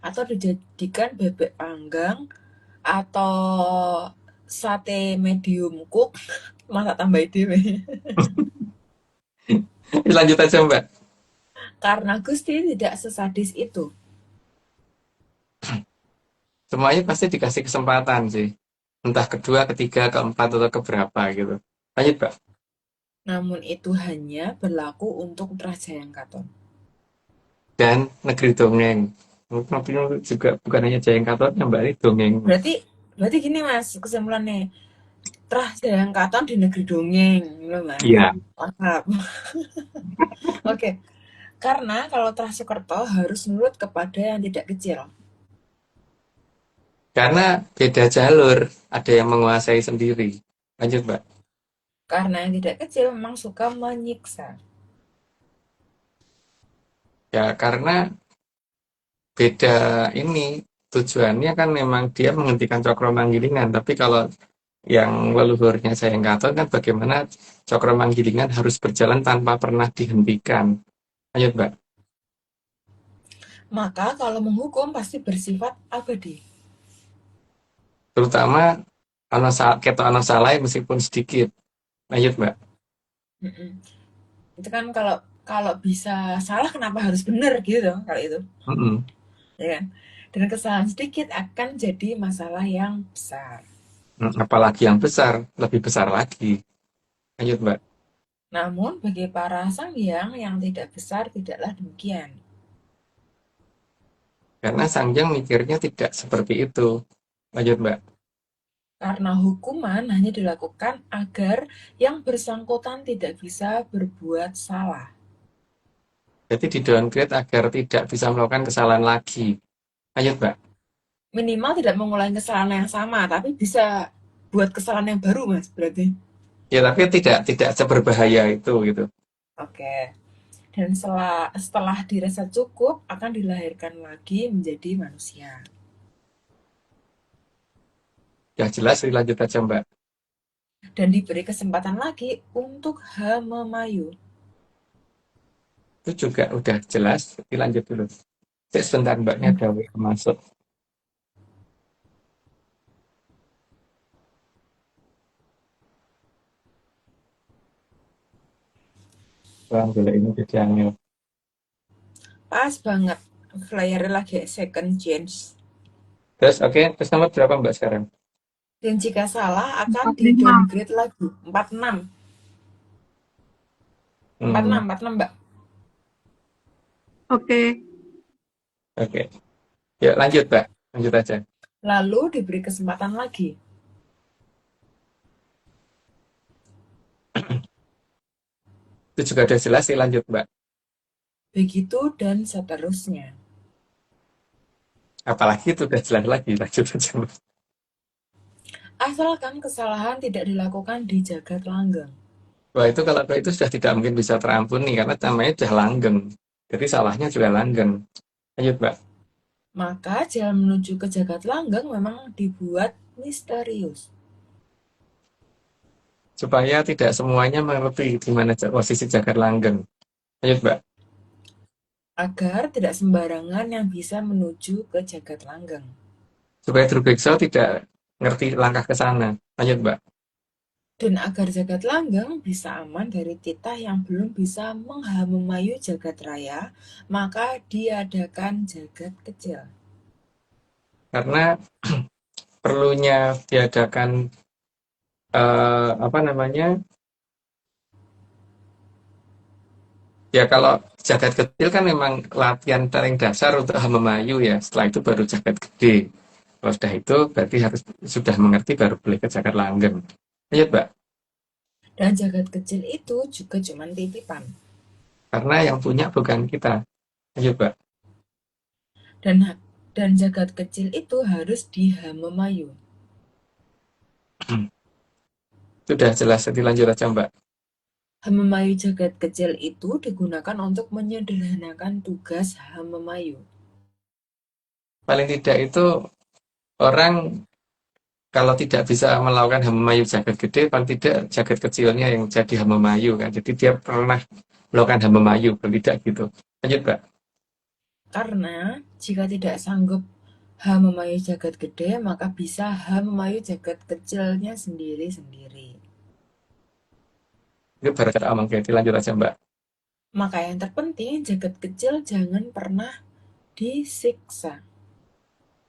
atau dijadikan bebek panggang atau sate medium cook masak tambah dewe. Lanjut aja, Mbak. Karena Gusti tidak sesadis itu. Semuanya pasti dikasih kesempatan sih. Entah kedua, ketiga, keempat, atau keberapa gitu. Lanjut, Mbak. Namun itu hanya berlaku untuk Raja yang Katon. Dan negeri dongeng. Mungkin juga bukan hanya Jayeng Katonnya, Mbak, ini dongeng. Berarti gini Mas, kesimpulannya. Raja yang Katon di negeri dongeng, gitu Mas. Iya. Mantap. Oke. Karena kalau Trasukerto harus nurut kepada yang tidak kecil. Karena beda jalur, ada yang menguasai sendiri. Lanjut, Mbak. Karena yang tidak kecil memang suka menyiksa. Ya, karena beda ini tujuannya kan memang dia menghentikan Cokro-Manggilingan. Tapi kalau yang leluhurnya Jayeng Katon kan bagaimana Cokro-Manggilingan harus berjalan tanpa pernah dihentikan. Lanjut, Mbak. Maka kalau menghukum pasti bersifat abadi. Terutama keto ana salah meskipun sedikit. Lanjut, Mbak. Mm-mm. Itu kan kalau bisa salah kenapa harus benar gitu kalau itu, Mm-mm. ya kan? Dan kesalahan sedikit akan jadi masalah yang besar. Apalagi yang besar, lebih besar lagi. Lanjut, Mbak. Namun bagi para sanghyang yang tidak besar tidaklah demikian. Karena Sangjang mikirnya tidak seperti itu. Lanjut, Mbak. Karena hukuman hanya dilakukan agar yang bersangkutan tidak bisa berbuat salah. Jadi di downgrade agar tidak bisa melakukan kesalahan lagi. Lanjut, Mbak. Minimal tidak mengulangi kesalahan yang sama, tapi bisa buat kesalahan yang baru, Mas, berarti. Ya, tapi tidak seberbahaya itu gitu. Oke. Dan setelah dirasa cukup, akan dilahirkan lagi menjadi manusia. Ya jelas, lanjut aja, Mbak. Dan diberi kesempatan lagi untuk Hamemayu. Itu juga udah jelas. Lanjut dulu. Sebentar, Mbaknya ada masuk. Bang, boleh ini jadi angel. Pas banget. Flyernya lagi second chance. Terus, oke. Terus nomor berapa, Mbak, sekarang? Dan jika salah akan 45. di downgrade lagi. 46. 46, 46, Mbak. Oke. Oke. Yuk, lanjut, Mbak. Lanjut aja. Lalu diberi kesempatan lagi. Itu juga udah jelas sih, lanjut, Mbak. Begitu dan seterusnya. Apalagi itu udah jelas lagi, lanjut aja, Mbak. Asalkan kesalahan tidak dilakukan di Jagat Langgeng. Wah, itu kalau itu sudah tidak mungkin bisa terampuni karena namanya sudah langgeng. Jadi salahnya juga langgeng. Lanjut, Mbak. Maka jalan menuju ke Jagat Langgeng memang dibuat misterius. Supaya tidak semuanya mengerti di mana posisi Jagat Langgeng. Lanjut, Mbak. Agar tidak sembarangan yang bisa menuju ke Jagat Langgeng. Supaya Drubeksa tidak ngerti langkah ke sana. Lanjut, Mbak. Dan agar Jagat Langgeng bisa aman dari titah yang belum bisa menghamemayu Jagat Raya, maka diadakan Jagat Kecil. Karena perlunya diadakan apa namanya? Ya kalau jagat kecil kan memang latihan paling dasar untuk Hamemayu ya. Setelah itu baru jagat gede. Kalau sudah itu berarti harus sudah mengerti baru boleh ke Jagat Langgeng. Lanjut, Mbak. Dan Jagat Kecil itu juga cuma titipan. Karena yang punya bukan kita. Lanjut, Mbak. Dan Jagat Kecil itu harus dihamemayu. Sudah jelas, jadi lanjut aja Mbak. Hamemayu jagat kecil itu digunakan untuk menyederhanakan tugas Hamemayu. Paling tidak itu orang kalau tidak bisa melakukan Hamemayu jagat gede, paling tidak jagat kecilnya yang jadi Hamemayu kan. Jadi dia pernah melakukan Hamemayu, paling tidak gitu. Lanjut Mbak. Karena jika tidak sanggup Hamemayu jagat gede, maka bisa Hamemayu jagat kecilnya sendiri-sendiri. Itu baru cara omong, jadi lanjut aja Mbak. Maka yang terpenting, jagat kecil jangan pernah disiksa.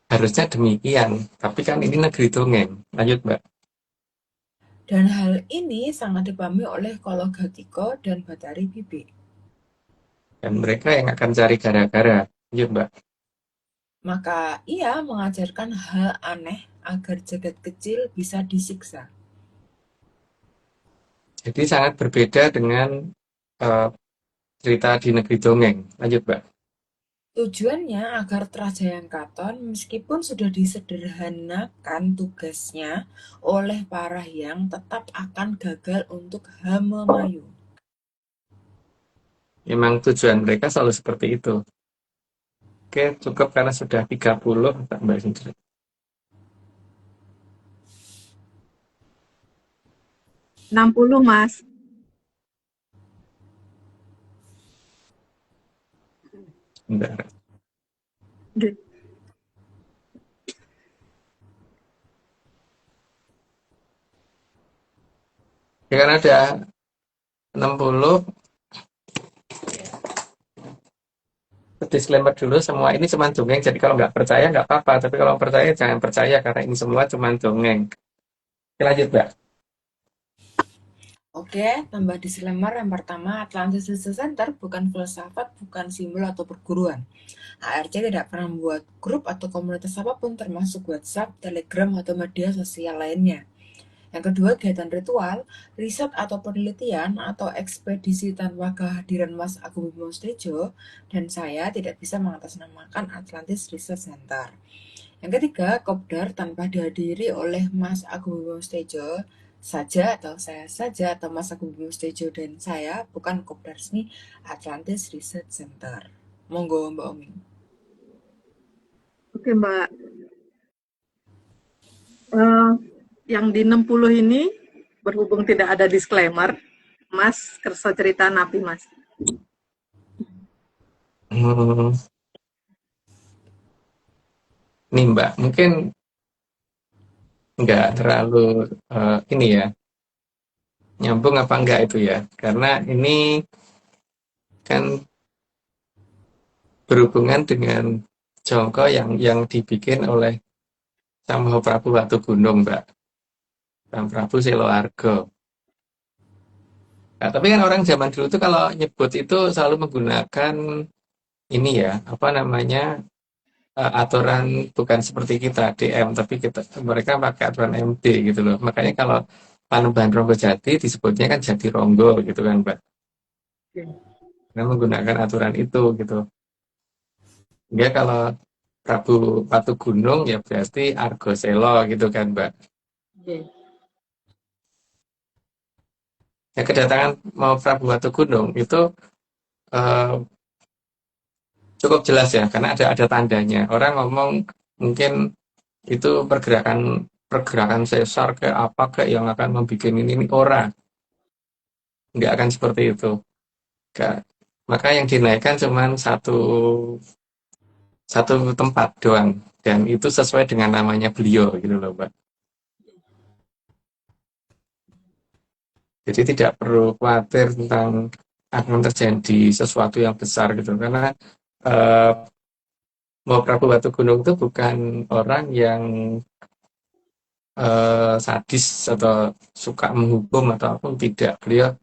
Harusnya demikian, tapi kan ini negeri dongeng. Lanjut Mbak. Dan hal ini sangat dipahami oleh Kologatiko dan Batari Bibi. Dan mereka yang akan cari gara-gara. Lanjut Mbak. Maka ia mengajarkan hal aneh agar jagat kecil bisa disiksa. Jadi sangat berbeda dengan eh, cerita di negeri dongeng. Lanjut Mbak. Tujuannya agar Trajayang Katon meskipun sudah disederhanakan tugasnya oleh para hyang tetap akan gagal untuk Hamemayu. Memang tujuan mereka selalu seperti itu. Oke, cukup karena sudah 30, Mbak sendiri. puluh Mas. Bentar. Oke. Ya kan ada 60. Disclaimer dulu, semua ini cuma dongeng. Jadi kalau nggak percaya nggak apa-apa. Tapi kalau percaya jangan percaya karena ini semua cuma dongeng. Oke, lanjut Mbak. Oke, tambah disclaimer yang pertama, Atlantis Research Center bukan filsafat, bukan simbol atau perguruan. ARC tidak pernah membuat grup atau komunitas apapun termasuk WhatsApp, Telegram, atau media sosial lainnya. Yang kedua, kegiatan ritual, riset atau penelitian atau ekspedisi tanpa kehadiran Mas Agung Bimo Stejo dan saya tidak bisa mengatasnamakan Atlantis Research Center. Yang ketiga, kopdar tanpa dihadiri oleh Mas Agung Bimo Stejo saja atau saya saja atau Mas Agung Bimo Stejo dan saya bukan kopdar resmi Atlantis Research Center. Monggo Mbak Omi. Oke Mbak. Yang di 60 ini berhubung tidak ada disclaimer, Mas kerso cerita napi Mas. Nih Mbak, mungkin nggak terlalu ini ya, nyambung apa enggak itu ya. Karena ini kan berhubungan dengan jongko yang dibikin oleh Sang Prabu Watu Gunung Mbak. Sang Prabu Seloargo. Nah, tapi kan orang zaman dulu tuh kalau nyebut itu selalu menggunakan ini ya, apa namanya, aturan bukan seperti kita DM, tapi mereka pakai aturan MD gitu loh. Makanya kalau Panembahan Ronggojati disebutnya kan Jati Ronggo gitu kan Mbak. Karena menggunakan aturan itu gitu. Dia kalau Prabu Watu Gunung ya berarti Argo Selo gitu kan Mbak. Ya kedatangan mau Prabu Watu Gunung itu cukup jelas ya karena ada tandanya. Orang ngomong mungkin itu pergerakan sesar ke apa ke yang akan membuat ini orang nggak akan seperti itu. Maka yang dinaikkan cuma satu tempat doang dan itu sesuai dengan namanya beliau gitu loh Mbak. Jadi tidak perlu khawatir tentang akan terjadi sesuatu yang besar gitu karena Mbah Prabu Watu Gunung itu bukan orang yang sadis atau suka menghukum atau apa, tidak. Beliau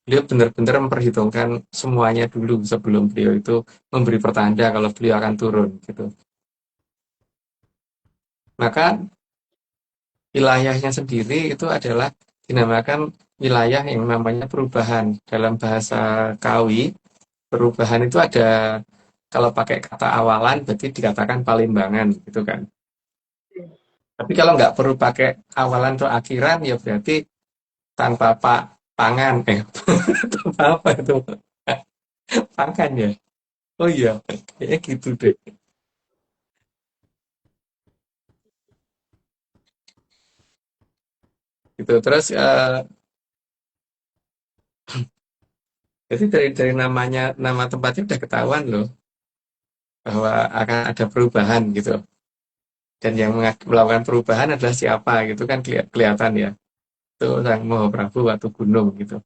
benar-benar memperhitungkan semuanya dulu sebelum beliau itu memberi pertanda kalau beliau akan turun gitu. Maka wilayahnya sendiri itu adalah dinamakan wilayah yang namanya perubahan. Dalam bahasa Kawi, perubahan itu ada, kalau pakai kata awalan berarti dikatakan palimbangan gitu kan. Tapi kalau nggak perlu pakai awalan atau akhiran, ya berarti tanpa pangan, tanpa apa itu? Pangan ya? Oh iya, kayaknya gitu deh. Gitu. Terus, jadi dari nama tempatnya udah ketahuan loh, bahwa akan ada perubahan gitu. Dan yang melakukan perubahan adalah siapa gitu kan kelihatan ya. Itu Sang Mahaprabu Watu Gunung gitu.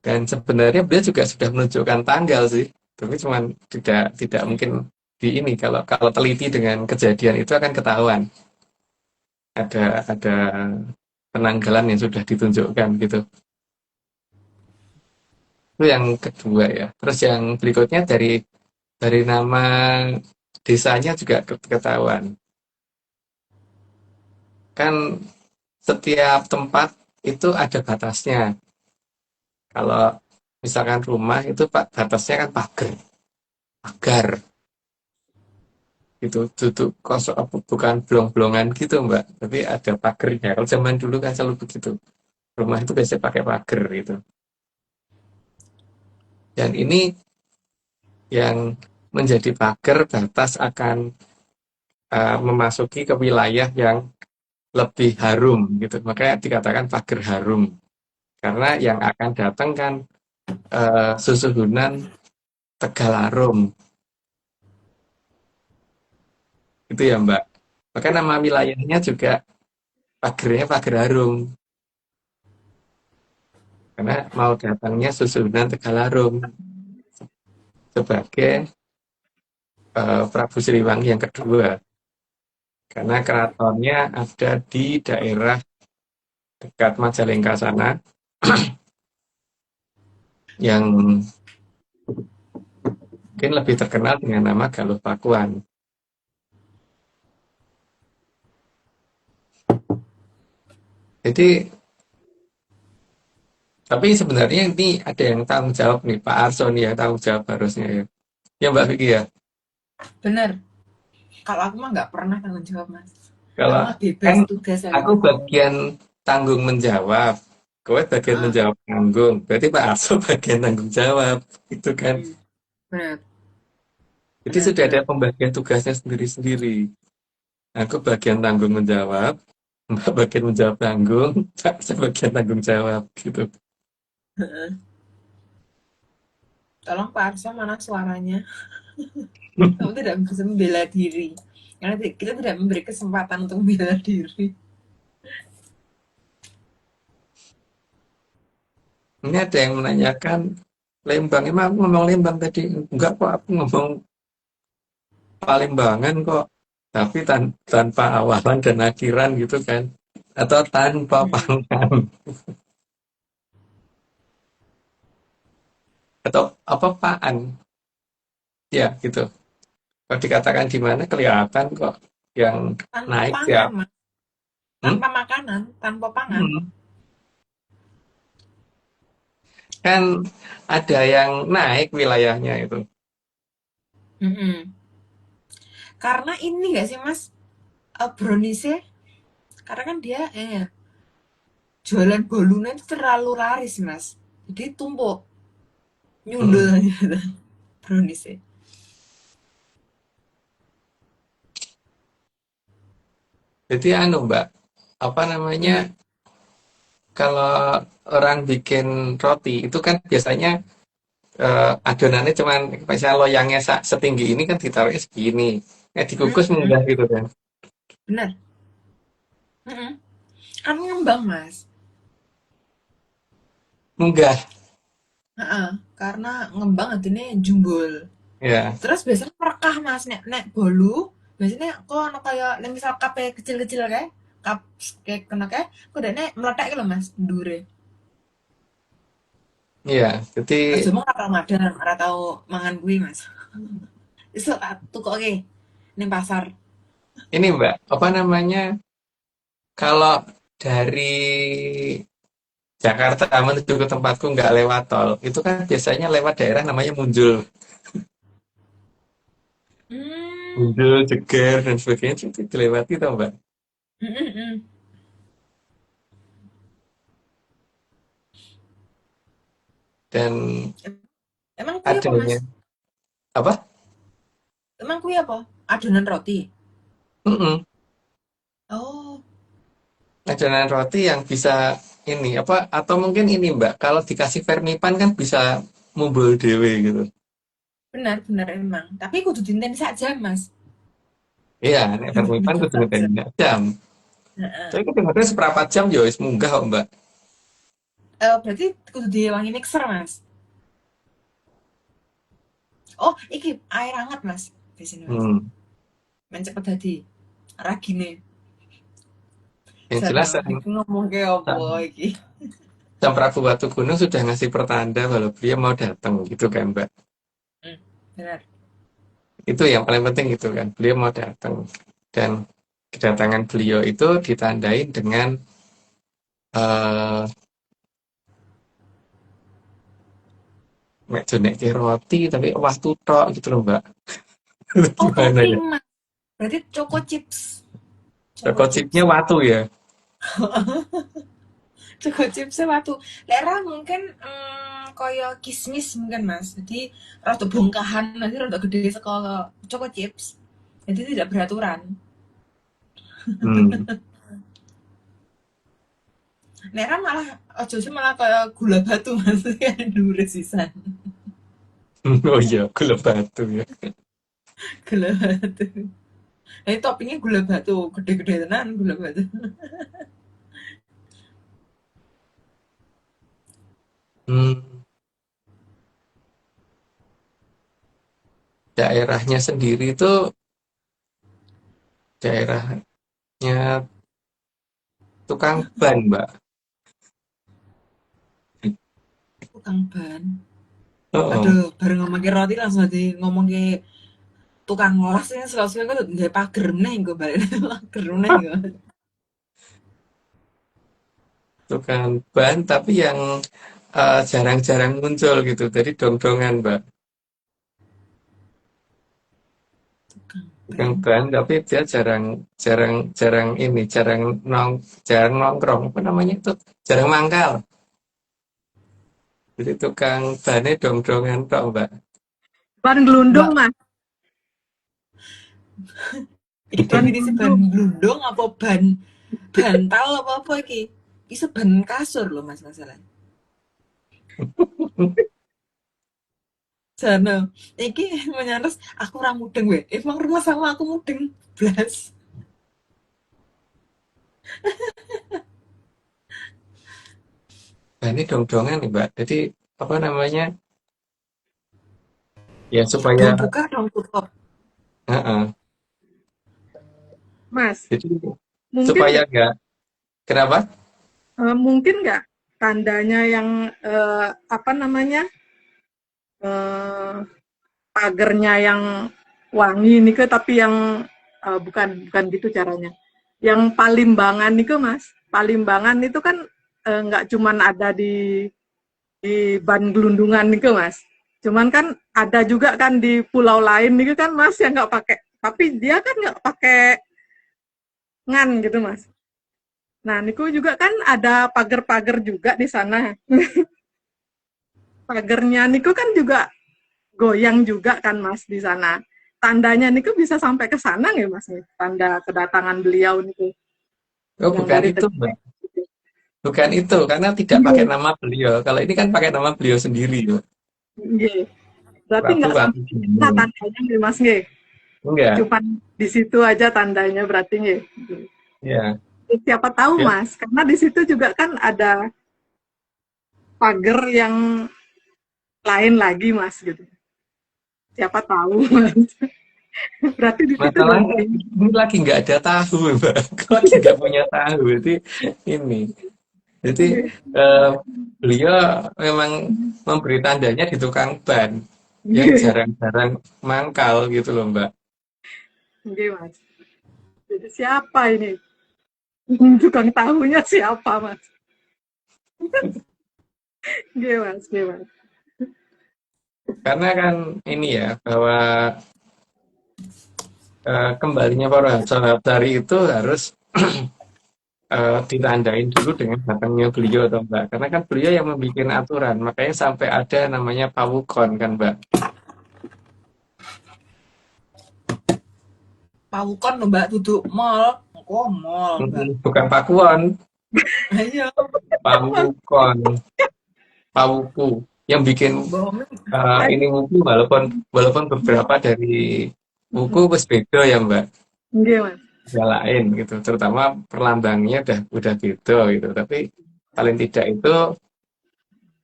Dan sebenarnya beliau juga sudah menunjukkan tanggal sih, tapi cuman tidak mungkin di ini. Kalau teliti dengan kejadian itu akan ketahuan ada penanggalan yang sudah ditunjukkan gitu. Itu yang kedua ya. Terus yang berikutnya dari nama desanya juga ketahuan. Kan setiap tempat itu ada batasnya. Kalau misalkan rumah itu batasnya kan pagar gitu, tutup kosong, bukan blong-blongan gitu Mbak, tapi ada pagernya. Kalau zaman dulu kan selalu begitu. Rumah itu biasanya pakai pagar gitu. Dan ini yang menjadi pagar batas akan memasuki ke wilayah yang lebih harum gitu. Makanya dikatakan pagar harum. Karena yang akan datang kan Susuhunan Tegalarum. Itu ya Mbak. Maka nama wilayahnya juga pagernya pagar harum. Karena mau datangnya Susuhunan Tegalarum sebagai Prabu Siliwangi yang kedua. Karena keratonnya ada di daerah dekat Majalengka sana, yang mungkin lebih terkenal dengan nama Galuh Pakuan. Jadi, tapi sebenarnya ini ada yang tanggung jawab nih, Pak Arso nih yang tanggung jawab harusnya ya. Ya Mbak Vicky ya. Bener. Kalau aku mah nggak pernah tanggung jawab, Mas. Aku Kalau mah bebas kan tugas aja. aku bagian tanggung menjawab, kowe bagian Ah, menjawab tanggung. Berarti Pak Arso bagian tanggung jawab, itu kan. bener, Jadi bener, sudah ada bener. pembagian tugasnya sendiri-sendiri. Aku bagian tanggung menjawab, Mbak bagian menjawab tanggung, saya bagian tanggung jawab gitu. Tolong Pak Arso, mana suaranya? Kamu tidak bisa membela diri. Karena kita tidak memberi kesempatan untuk membela diri. Ini ada yang menanyakan Lembang, emang aku ngomong Lembang tadi? Enggak kok, aku ngomong Palembangan kok. Tapi tanpa awalan dan akhiran gitu kan. Atau tanpa pangan. Atau apa paan. Ya gitu. Kalau dikatakan di mana kelihatan kok yang Tanpa naik ya. pangan, Mas. Tanpa makanan, tanpa pangan. Kan ada yang naik wilayahnya itu. Mm-mm. Karena ini nggak sih, Mas? Browniesnya, karena kan dia jualan bolunya itu terlalu laris, Mas. Jadi tumpuk, nyundul gitu. Browniesnya. Jadi anu Mbak, apa namanya, kalau orang bikin roti itu kan biasanya adonannya cuman misalnya loyangnya setinggi ini kan ditaruhnya segini. Dikukus munggah gitu kan. Bener. Mm-mm. Kan ngembang, Mas. Munggah. Heeh, karena ngembang artinya jumbul. Ya. Terus biasanya merekah, Mas, nek bolu biasanya kok ono kaya nek misal kape kecil-kecil kayak kap kayak kena kayak kok dene meletek gitu Mas ndure. Iya, jadi Aja mung ora tau madang, ora tau mangan kuwi, Mas. Iso tak tukoke ning pasar. ini Mbak, apa namanya, kalau dari Jakarta menuju ke tempatku nggak lewat tol, itu kan biasanya lewat daerah namanya Munjul. gundul, jeger dan sebagainya itu dilewati tau Mbak. Mm-mm. Dan Emang kuwi apa, Mas? adanya apa? Emang kuwi apa? Adonan roti. Mm-mm. Oh, Adonan roti yang bisa ini apa atau mungkin ini Mbak, kalau dikasih vermipan kan bisa mumbul dewe gitu. benar-benar emang. Tapi kudu dinten saja, Mas. Iya, nek vermipan Dinten kudu saja. ngenteni jam. Heeh. Tapi kadang-kadang seperempat jam ya wis munggah kok Mbak. Berarti kudu diwangi mixer, Mas. Oh, iki air hangat, Mas. Di sini, Mas. Hmm. Men cepet dadi ragine. Yang jelas Sana, iki ngomong ke apa iki? Sang Prabu Watugunung sudah ngasih pertanda kalau beliau mau datang gitu kan Mbak. Hmm, benar. Itu yang paling penting itu kan, beliau mau datang. Dan kedatangan beliau itu ditandai dengan eh mek jonekke roti tapi waktu tok gitu loh Mbak. Oh, Gimana berarti ya? Mas, berarti choco chips. Choco Choco chips. chipnya watu ya. Choco chips watu. Lek ra mungkin kaya kismis mungkin, Mas. Jadi rada bongkahan, nanti rada gede saka choco chips. Jadi tidak beraturan. Hmm. Nek ra malah aja sih malah kaya gula batu, Mas. Dhuwur sisan. Oh iya, gula batu ya. Gula batu. Nah, ini toppingnya gula batu, gede-gede tenan gula batu. Hmm. Daerahnya sendiri itu daerahnya tukang ban Mbak. Tukang ban. Oh, Aduh, bareng ngomong ke roti langsung di ngomong ke tukang las ya selalu kan nggak pager meneh gue balik pager meneh gue. tukang ban tapi yang jarang-jarang muncul gitu. Jadi dong-dongan Mbak. Tukang Tukang ban. ban tapi dia jarang jarang jarang ini jarang nongkrong apa namanya itu jarang mangkal. Jadi tukang bannya dong-dongan tok Mbak. Ban gelundung, Mbak, Mas. ini Ban definisi ban gelundung. blundung apa ban bantal apa apa iki? Bisa ban kasur loh Mas masalah. Sana, iki menyanes aku ora mudeng we. Emang rumah sama aku mudeng blas. Bannya dong-dongan nih Mbak. Jadi apa namanya ya Dong supaya buka dong tutup. heeh. Mas, Jadi mungkin supaya nggak enggak kenapa? mungkin nggak tandanya yang apa namanya eh, pagernya yang wangi nih ke tapi yang bukan bukan gitu caranya. Yang palimbangan nih ke Mas, palimbangan itu kan nggak cuman ada di ban gelundungan nih ke Mas. Cuman kan ada juga kan di pulau lain nih kan Mas yang nggak pakai, tapi dia kan nggak pakai ngan gitu Mas. Nah, niku juga kan ada pagar-pagar juga di sana. Pagernya niku kan juga goyang juga kan Mas di sana. Tandanya niku bisa sampai ke sana nggak Mas nih? Tanda kedatangan beliau niku Oh yang bukan dari itu Mbak. Tengger. Bukan itu karena tidak pakai Iya, nama beliau. Kalau ini kan pakai nama beliau sendiri Mbak. iya. Berarti Prabu nggak sampai ke sana Watugunung. tandanya nggih Mas nggih. Enggak. Cuman di situ aja tandanya berarti nggih. Ya. Siapa tahu Ya. Mas, karena di situ juga kan ada pagar yang lain lagi Mas gitu. Siapa tahu Mas. Berarti di situ Masalahnya dong. ini lagi nggak ada tahu, Mbak. Aku lagi nggak punya tahu. Jadi ini. Jadi eh, beliau memang memberi tandanya di tukang ban yang jarang-jarang mangkal gitu loh, Mbak. Oke, Mas. Jadi siapa ini? Tukang tahunya siapa, Mas? Oke, Mas. Oke, Mas. Karena kan ini ya bahwa kembalinya para Hapsari itu harus ditandain dulu dengan datangnya beliau toh Mbak. Karena kan beliau yang membuat aturan, makanya sampai ada namanya pawukon kan Mbak. Pawukon lho Mbak, duduk mall. Kok mall Mbak? Bukan pakuan, Ayo, pawukon, pawuku yang bikin bohong. ini wuku walaupun beberapa dari wuku wis beda ya Mbak. Nggih, Mas. Ya lain gitu, terutama perlambangnya udah beda gitu. Tapi paling tidak itu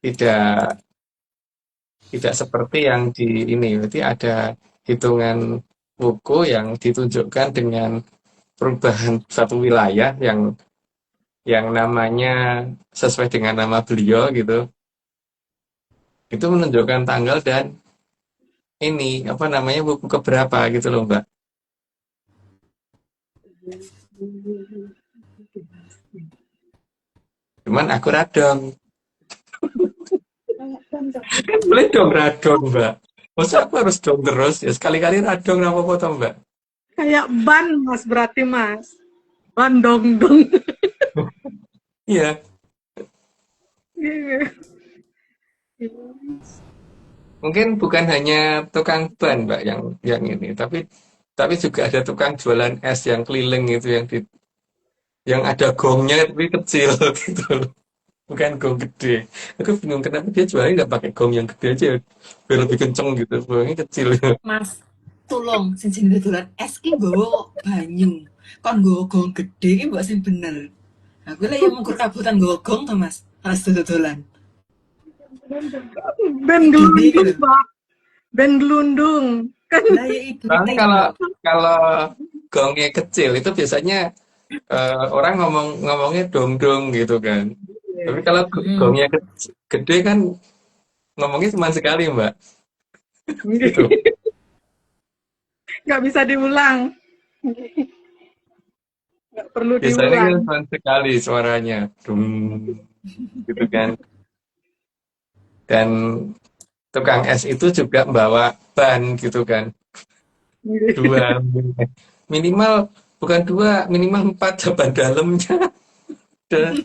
tidak tidak seperti yang di ini. Berarti ada hitungan wuku yang ditunjukkan dengan perubahan satu wilayah yang namanya sesuai dengan nama beliau gitu. Itu menunjukkan tanggal dan ini apa namanya wuku keberapa gitu loh Mbak. Cuman aku radong. Kan boleh dong radong Mbak. Masa aku harus dong terus? Ya sekali-kali radong apa apa toh Mbak? Kayak ban, Mas, berarti, Mas. Ban dong-dong. Iya. Mungkin bukan hanya tukang ban Mbak yang ini, tapi juga ada tukang jualan es yang keliling itu yang ada gongnya tapi kecil gitu loh. Bukan gong gede. Aku bingung kenapa dia jualnya nggak pakai gong yang gede aja biar lebih kenceng gitu. Gongnya kecil. Mas, tolong sing jenenge dodolan es ki nggowo banyu. Kon nggowo gong gede ki mbok sing bener. Aku lek yo mungkur kabutan nggowo gong to Mas, harus dodolan. Ben Gini gitu. gelundung, Pak. Ben gelundung. Kan Lah ya itu Soalnya kalau gongnya kecil itu biasanya orang ngomongnya dong-dong gitu kan. Tapi kalau gongnya gede kan ngomongnya cuma sekali Mbak. Gitu. nggak bisa diulang. Nggak perlu Biasanya kan diulang. cuma sekali suaranya. Dung, gitu kan. Dan tukang es itu juga bawa ban gitu kan. Dua minimal bukan dua, minimal 4 ban dalamnya. Dan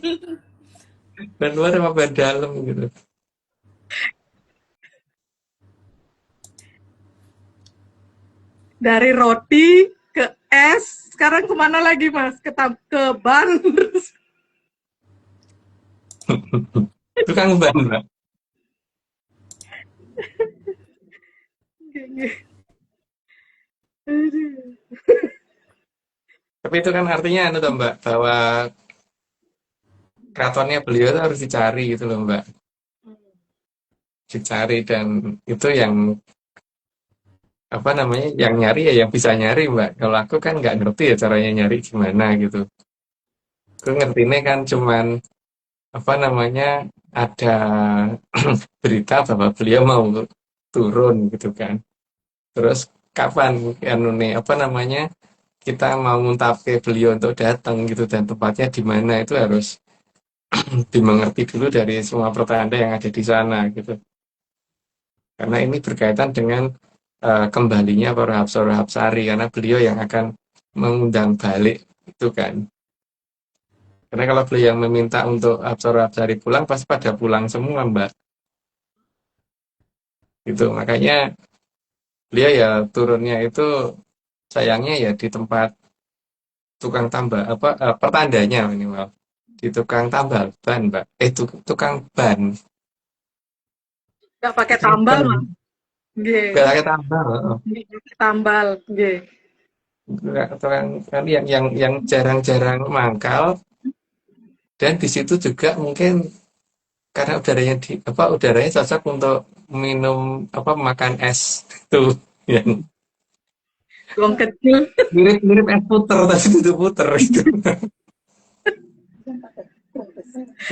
ban luar sama ban dalam gitu. Dari roti ke es, sekarang kemana lagi, Mas? Ke ban. Terus. Tukang ban Mbak. Tapi itu kan artinya anu toh, Mbak, bahwa keratonnya beliau itu harus dicari gitu loh Mbak. Dicari dan itu yang apa namanya yang nyari ya yang bisa nyari Mbak. Kalau aku kan nggak ngerti ya caranya nyari gimana gitu. Aku ngertinya kan cuman apa namanya ada berita bahwa beliau mau turun gitu kan. Terus kapan anu nih apa namanya kita mau nguntapke beliau untuk datang gitu dan tempatnya di mana itu harus dimengerti dulu dari semua pertanda yang ada di sana gitu. Karena ini berkaitan dengan kembalinya para Hapsara Hapsari karena beliau yang akan mengundang balik itu kan. Karena kalau beliau yang meminta untuk Hapsara Hapsari pulang pasti pada pulang semua Mbak. Gitu. Makanya beliau ya turunnya itu sayangnya ya di tempat tukang tambal apa pertandanya minimal di tukang tambal ban Mbak. Tukang ban. Nggak pakai tambal, Mas. Nggih. Gak pakai tambal. Nggih, pakai tambal. Nggih. Tukang kan yang jarang-jarang mangkal dan di situ juga mungkin karena udaranya cocok untuk minum apa makan es itu yang Gong kecil. mirip es puter tapi itu puter itu.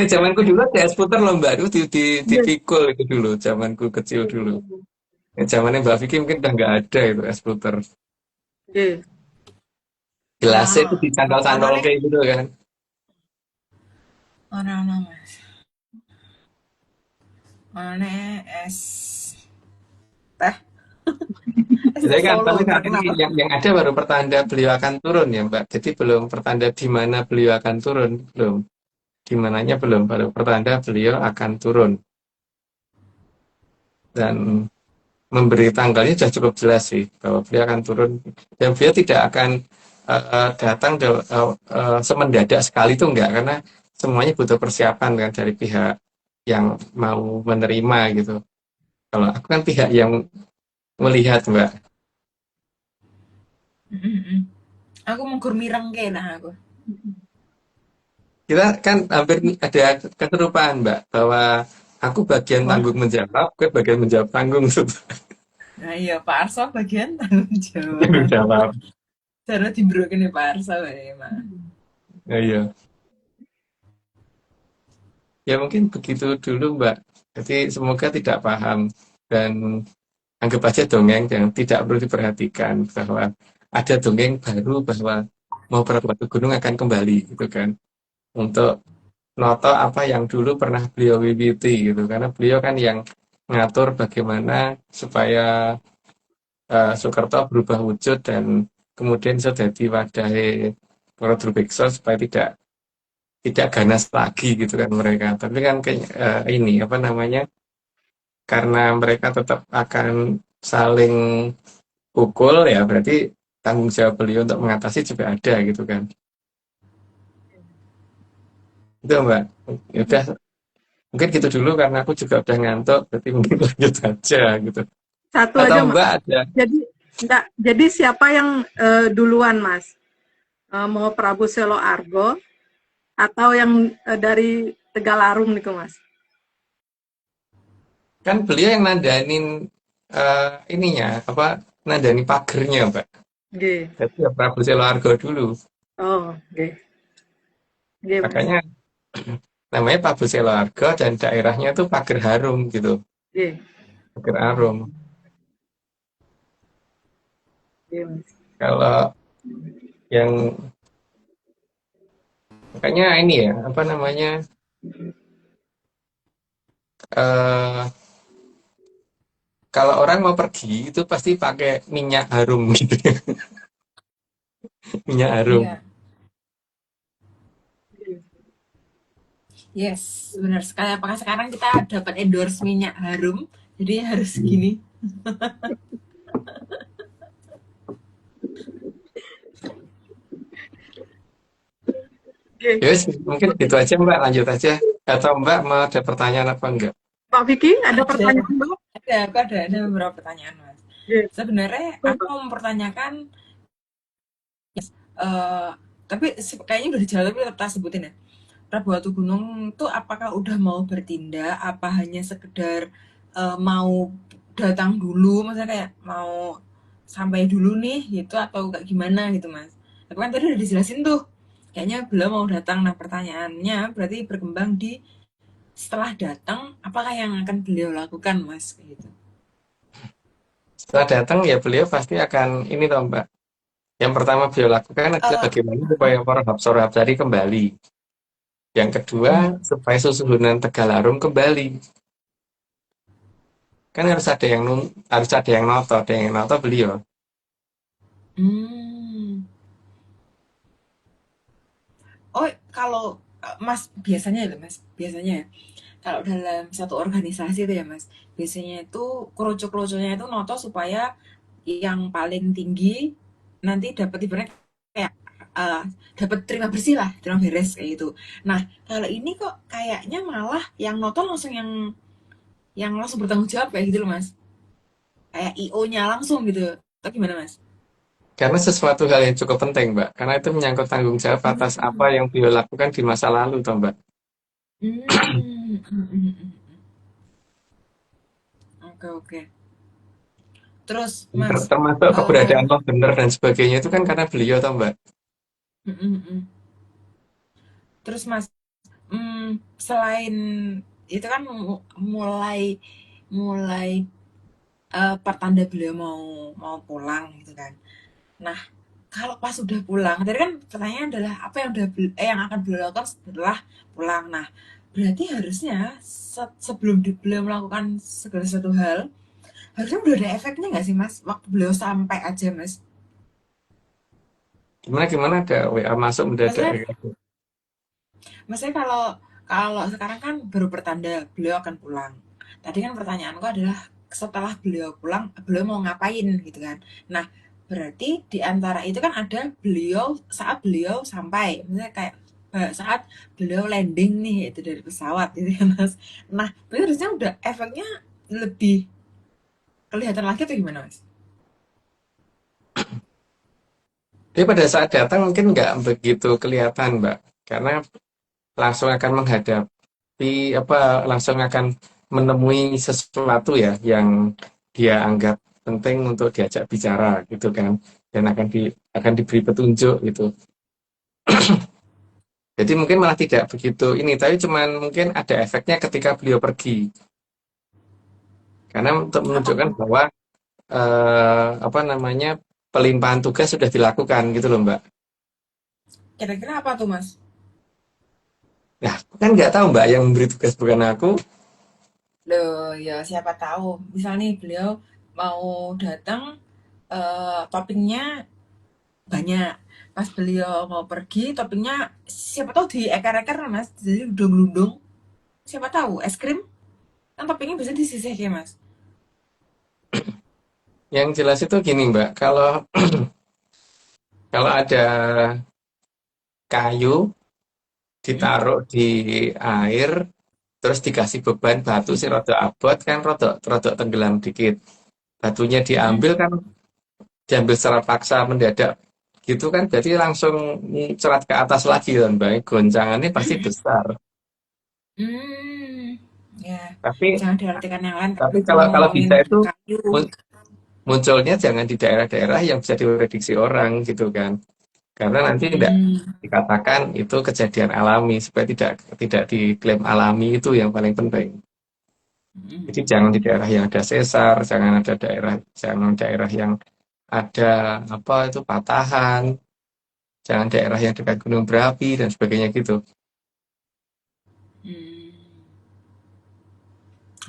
Zamanku dulu ada es puter loh Mbak, itu dipikul itu dulu zamanku kecil dulu. Zamannya Mbak Vicky mungkin udah nggak ada itu es puter. Nggih. Gelasnya itu dicantol-cantol kayak gitu kan. Ono Mas. Ono es teh. Jadi kan, Solo tapi saat ini terkenal. yang ada baru pertanda beliau akan turun ya Mbak. Jadi belum pertanda di mana beliau akan turun, belum. Di mananya belum, baru pertanda beliau akan turun. Dan memberi tanggalnya sudah cukup jelas sih bahwa beliau akan turun dan beliau tidak akan datang semendadak sekali itu enggak, karena semuanya butuh persiapan kan dari pihak yang mau menerima gitu. Kalau aku kan pihak yang melihat Mbak. Aku mengkur mireng kayak nah aku. Kita kan hampir ada keterupaan Mbak, bahwa aku bagian Wah, tanggung menjawab, gue bagian menjawab tanggung. nah iya Pak Arso bagian tanggung Tanggung jawab. jawab. Cara dibroken nih Pak Arso ya mah. Ya, iya. Ya mungkin begitu dulu Mbak. Jadi semoga tidak paham dan anggap aja dongeng yang tidak perlu diperhatikan bahwa ada dongeng baru bahwa mau Prabu Gunung akan kembali gitu kan. Untuk noto apa yang dulu pernah beliau wiwiti gitu, karena beliau kan yang ngatur bagaimana supaya Soekarto berubah wujud dan kemudian sudah jadi wadahe para Drubeksa supaya tidak ganas lagi gitu kan mereka. Tapi kan kayak ini apa namanya, karena mereka tetap akan saling pukul ya, berarti tanggung jawab beliau untuk mengatasi juga ada gitu kan. Itu Mbak. Ya udah, mungkin gitu dulu karena aku juga udah ngantuk, berarti mungkin lanjut aja gitu. Satu Atau aja, Mas. Mbak ada? Jadi enggak, jadi siapa yang duluan, Mas? Mau Prabu Selo Argo atau yang dari Tegalarum nih, Mas? Kan beliau yang nandanin ininya apa, nandani pagernya Mbak. Nggih. Jadi ya Prabu Seloargo dulu. Oh, nggih. Nggih, Mas. Makanya namanya Prabu Seloargo dan daerahnya tuh Pager Harum gitu. Nggih. Pager Harum. Nggih, Mas. Kalau yang makanya ini ya apa namanya, eh kalau orang mau pergi itu pasti pakai minyak harum gitu ya. Minyak harum. Iya, yes, benar sekali. Apakah sekarang kita dapat endorse minyak harum? Jadi harus gini. Nggih. Yes, mungkin gitu aja Mbak, lanjut aja. Atau Mbak mau ada pertanyaan apa enggak? Pak Vicky, ada Ada, pertanyaan, Mbak? aku ada beberapa pertanyaan, Mas. Nggih. Sebenarnya aku mau mempertanyakan, eh tapi kayaknya udah dijawab tapi tetap sebutin ya. Prabu Gunung tuh apakah udah mau bertindak, apa hanya sekedar mau datang dulu, maksudnya kayak mau sampai dulu nih gitu atau kayak gimana gitu Mas. Tapi kan tadi udah dijelasin tuh, kayaknya belum mau datang. Nah pertanyaannya berarti berkembang di setelah datang, apakah yang akan beliau lakukan Mas? Kayak gitu. Setelah datang ya beliau pasti akan ini toh Mbak. Yang pertama beliau lakukan adalah Eh, bagaimana supaya para Hapsora Hapsari kembali. Yang kedua, hmm, supaya susunan Tegalarum kembali. Kan harus ada yang noto beliau. hmm. Oh, kalau Mas biasanya itu Mas, biasanya ya, kalau dalam satu organisasi itu ya Mas, biasanya itu kerucut-kerucutnya itu noto supaya yang paling tinggi nanti dapat ibaratnya kayak eh, dapat terima bersih lah, terima beres kayak gitu. Nah, kalau ini kok kayaknya malah yang noto langsung yang langsung bertanggung jawab kayak gitu loh Mas. Kayak IO-nya langsung gitu. Atau gimana Mas? Karena sesuatu hal yang cukup penting, Mbak. Karena itu menyangkut tanggung jawab atas apa Hmm. yang beliau lakukan di masa lalu, toh, Mbak. Oke, oke. Terus Mas, Termasuk eh keberadaan Toh Bener dan sebagainya itu kan karena beliau, toh, Mbak. mm, mm, mm. Terus Mas, selain itu kan mulai mulai pertanda beliau mau mau pulang gitu kan. Nah, kalau pas udah pulang, tadi kan pertanyaannya adalah apa yang yang akan beliau lakukan setelah pulang. Nah, berarti harusnya sebelum beliau melakukan segala satu hal, harusnya udah ada efeknya nggak sih Mas waktu beliau sampai aja Mas? Gimana ada WA masuk mendadak Maksudnya, gitu. maksudnya kalau kalau sekarang kan baru pertanda beliau akan pulang. Tadi kan pertanyaanku adalah setelah beliau pulang, beliau mau ngapain gitu kan? Nah, berarti di antara itu kan ada saat beliau sampai, misalnya kayak saat beliau landing nih itu dari pesawat gitu ya Mas. Nah, itu harusnya udah efeknya lebih kelihatan lagi atau gimana Mas? Dia pada saat datang mungkin nggak begitu kelihatan, Mbak, karena langsung akan menghadapi apa langsung akan menemui sesuatu ya yang dia anggap penting untuk diajak bicara gitu kan, dan akan diberi petunjuk gitu. Jadi mungkin malah tidak begitu ini, tapi cuman mungkin ada efeknya ketika beliau pergi, karena untuk Apa menunjukkan tuh? bahwa apa namanya pelimpahan tugas sudah dilakukan gitu loh, Mbak. Kira-kira apa tuh Mas? Nah, kan nggak tahu Mbak yang memberi tugas bukan aku. Loh, ya siapa tahu. Misal nih beliau mau datang, toppingnya banyak. Pas beliau mau pergi, toppingnya siapa tahu dieker-eker Mas, jadi gelundung-gelundung. Siapa tahu, es krim kan toppingnya bisa disisihkan Mas. Yang jelas itu gini Mbak, kalau kalau ada kayu Mm-mm, ditaruh di air, terus dikasih beban batu si rodok abot kan rodok rodok tenggelam dikit. Batunya mm-mm. diambil kan diambil secara paksa mendadak gitu kan, jadi langsung cerat ke atas lagi kan Mbak. Goncangannya pasti besar. Hmm, ya, Tapi jangan diartikan yang lain tapi kalau cuma kalau kalau ngomongin bisa itu kayu. mun- munculnya jangan di daerah-daerah yang bisa diprediksi orang gitu kan. Karena nanti tidak Hmm, dikatakan itu kejadian alami supaya tidak tidak diklaim alami itu yang paling penting. Jadi jangan di daerah yang ada sesar, jangan daerah yang ada apa itu patahan, jangan daerah yang dekat gunung berapi dan sebagainya gitu. hmm.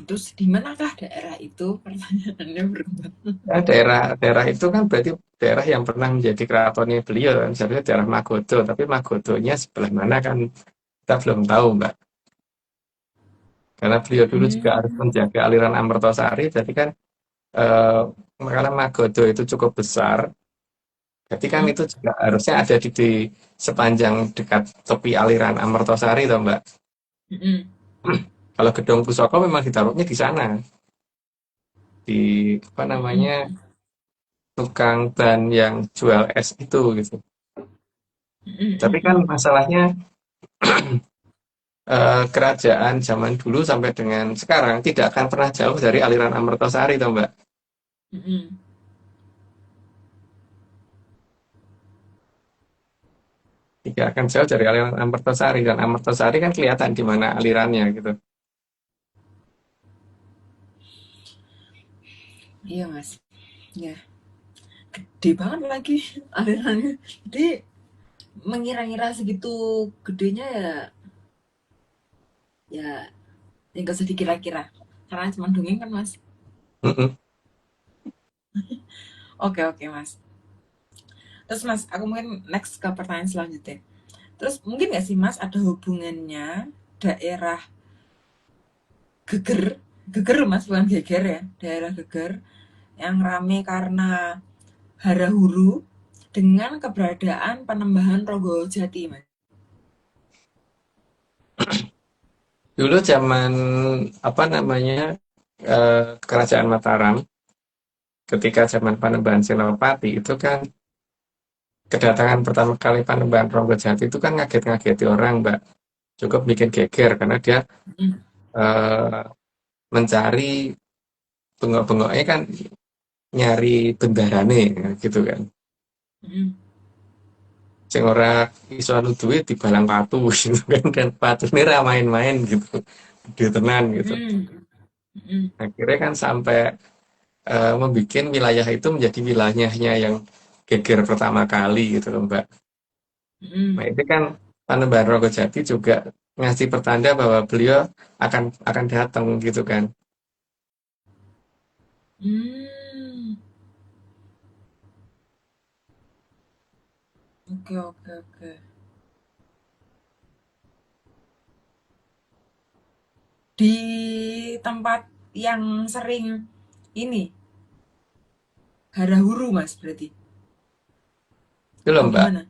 Terus di manakah daerah itu? Pertanyaannya berubah. Ya, daerah itu kan berarti daerah yang pernah menjadi keratonnya beliau kan, sebenarnya daerah Magodo, tapi Magodonya sebelah mana kan kita belum tahu, Mbak. Karena beliau dulu juga harus Hmm, menjaga aliran Amertosari, jadi kan eh, karena Magodo itu cukup besar, berarti kan mm-mm, itu juga harusnya ada di sepanjang dekat tepi aliran Amertosari, toh, Mbak. mm-mm, Kalau Gedong Pusoko memang ditaruhnya di sana, di apa namanya mm-mm, tukang ban yang jual es itu gitu. mm-mm, Tapi kan mm-mm, masalahnya kerajaan zaman dulu sampai dengan sekarang tidak akan pernah jauh dari aliran Amertosari, toh Mbak. mm-mm. Tidak akan jauh dari aliran Amertosari, dan Amertosari kan kelihatan di mana alirannya gitu. Iya Mas, ya gede banget lagi alirannya. Jadi mengira-ngira segitu gedenya ya, ya, ya nggak usah dikira-kira. Karena cuma dongeng kan Mas. Mm-mm. Oke oke Mas. Terus Mas, aku mungkin next ke pertanyaan selanjutnya. Terus mungkin nggak sih Mas ada hubungannya daerah Geger, Geger Mas bukan Geger ya, daerah Geger yang rame karena hara-huru dengan keberadaan Panembahan Rogo Jati Mas. Dulu zaman apa namanya kerajaan Mataram, ketika zaman Panembahan Senopati itu kan kedatangan pertama kali Panembahan Ronggojati itu kan ngaget-ngageti orang, Mbak. Cukup bikin geger karena dia Mm, eh, mencari bengok-bengoknya kan nyari bendarane gitu kan. mm, Sing ora iso anu duit dibalang patu gitu kan, dan patune ra main-main gitu. Gede tenan gitu. mm, mm, Akhirnya kan sampai membuat wilayah itu menjadi wilayahnya yang geger pertama kali gitu loh Mbak. Nah mm. itu kan Panembahan Rogojati juga ngasih pertanda bahwa beliau akan datang gitu kan. Hmm, oke oke oke. Di tempat yang sering ini hara-huru Mas berarti Belum, atau Mbak. gimana?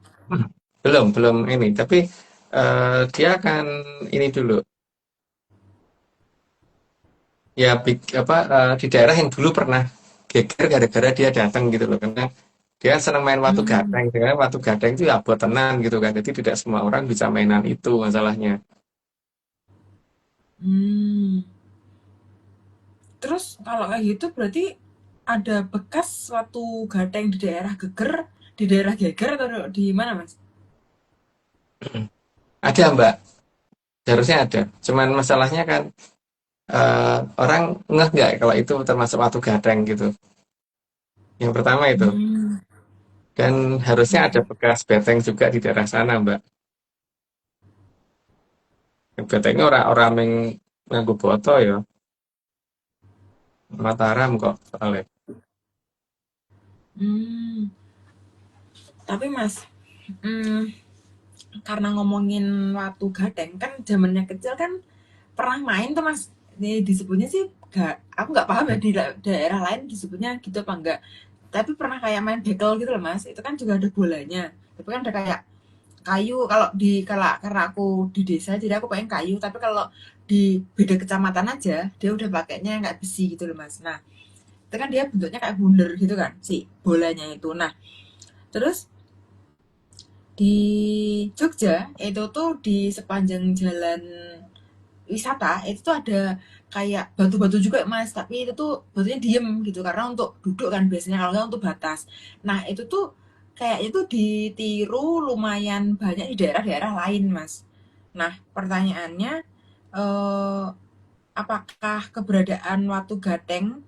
Belum ini. Tapi dia akan ini dulu. Ya, di daerah yang dulu pernah geger gara-gara dia datang gitu loh. Karena dia senang main watu Hmm, gateng. Dengan watu gateng itu ya buat tenan gitu kan. Jadi tidak semua orang bisa mainan itu masalahnya. hmm. Terus kalau kayak gitu berarti ada bekas suatu gateng di daerah Geger, di daerah Geger atau di mana Mas? Ada, Mbak. Seharusnya ada. Cuman masalahnya kan orang ngeh nggak kalau itu termasuk watu gateng gitu. Yang pertama itu. Hmm, Dan harusnya ada oke. bekas beteng juga di daerah sana, Mbak. Betengnya orang-orang yang nganggo boto ya. Mataram kok soalnya. Hmm, tapi Mas, hmm, karena ngomongin watu gateng kan zamannya kecil kan pernah main tuh Mas. Ini disebutnya sih gak, aku nggak paham ya di daerah lain disebutnya gitu apa enggak. Tapi pernah kayak main bekel gitu loh Mas. Itu kan juga ada bolanya. Tapi kan ada kayak kayu kalau di kalau karena aku di desa jadi aku pengen kayu tapi kalau di beda kecamatan aja dia udah pakainya nggak besi gitu loh Mas. Nah itu kan dia bentuknya kayak bundar gitu kan si bolanya itu. Nah terus di Jogja itu tuh di sepanjang jalan wisata itu tuh ada kayak batu-batu juga Mas tapi itu tuh batunya diem gitu karena untuk duduk kan biasanya kalau nggak untuk batas. Nah itu tuh kayak itu ditiru lumayan banyak di daerah-daerah lain Mas. Nah pertanyaannya eh, apakah keberadaan Watu Gateng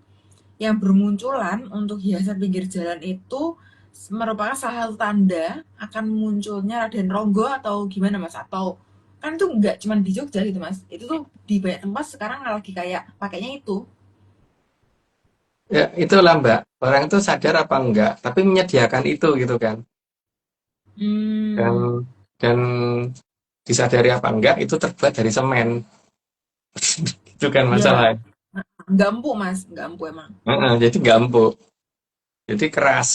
yang bermunculan untuk hiasan pinggir jalan itu merupakan salah satu tanda akan munculnya Raden Ronggo atau gimana Mas? Atau kan itu nggak cuma di Jogja gitu Mas, itu tuh di banyak tempat sekarang lagi kayak pakainya itu. Ya, itulah Mbak. Orang itu sadar apa enggak, tapi menyediakan itu gitu kan. Dan Hmm, dan disadari apa enggak itu terbuat dari semen. Itu kan ya masalah. nggak empuk Mas, nggak empuk emang Heeh, jadi nggak empuk. Jadi keras.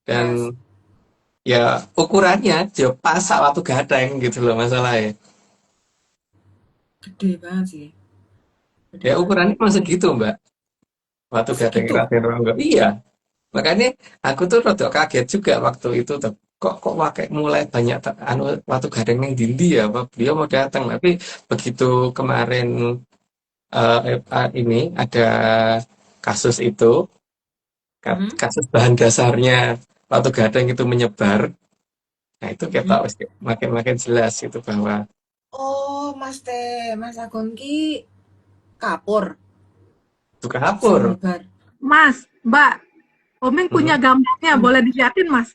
keras, Dan ya ukurannya ya pas waktu gadeng gitu loh masalahnya. gede banget sih, gede Ya banget. ukurannya emang segitu Mbak. Waktu Oh gadeng segitu. Raden Ronggo. Iya. Makanya aku tuh rada kaget juga waktu itu tuh. Kok pakai mulai banyak anu waktu gading yang dindi ya Pak. Beliau mau datang tapi begitu kemarin ini ada kasus itu Mm-mm, kasus bahan dasarnya waktu gading itu menyebar. Nah, itu kita mm-mm. makin-makin jelas itu bahwa Oh Mas Agung ki kapur itu sing kapur. nyebar. Mas, Mbak, Omeng punya Hmm, gambarnya, boleh dilihatin, Mas?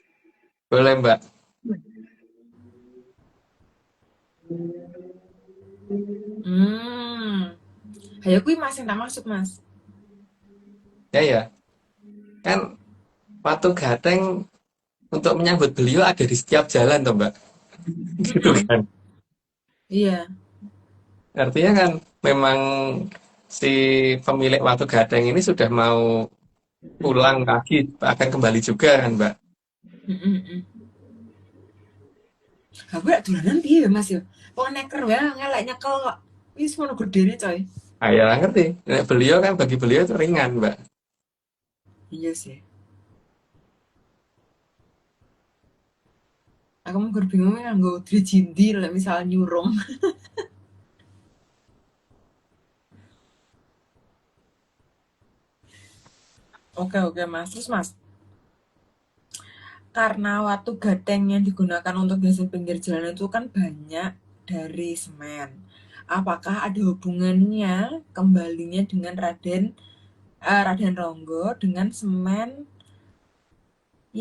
boleh Mbak. Hmm. Hayo kuwi Mas yang tak maksud Mas. Ya ya. Kan waktu gading untuk menyambut beliau ada di setiap jalan tuh Mbak. Gitu Mm-mm. kan. Iya. Artinya kan memang si pemilik Watu Gading ini sudah mau pulang lagi, akan kembali juga kan, Mbak? Mm-mm. Aku lek dolanan piye ya Mas yo? Wong neker wae ngelek nyekel kok. Wis ngono gedene coy. Ah, ya ngerti. Nah, beliau kan bagi beliau itu ringan, Mbak. Iya sih. Aku mau bingung nganggo drijindi lek misal nyurung. Oke oke Mas. Terus Mas, karena watu gateng yang digunakan untuk hiasan pinggir jalan itu kan banyak dari semen. Apakah ada hubungannya kembalinya dengan Raden Ronggo dengan semen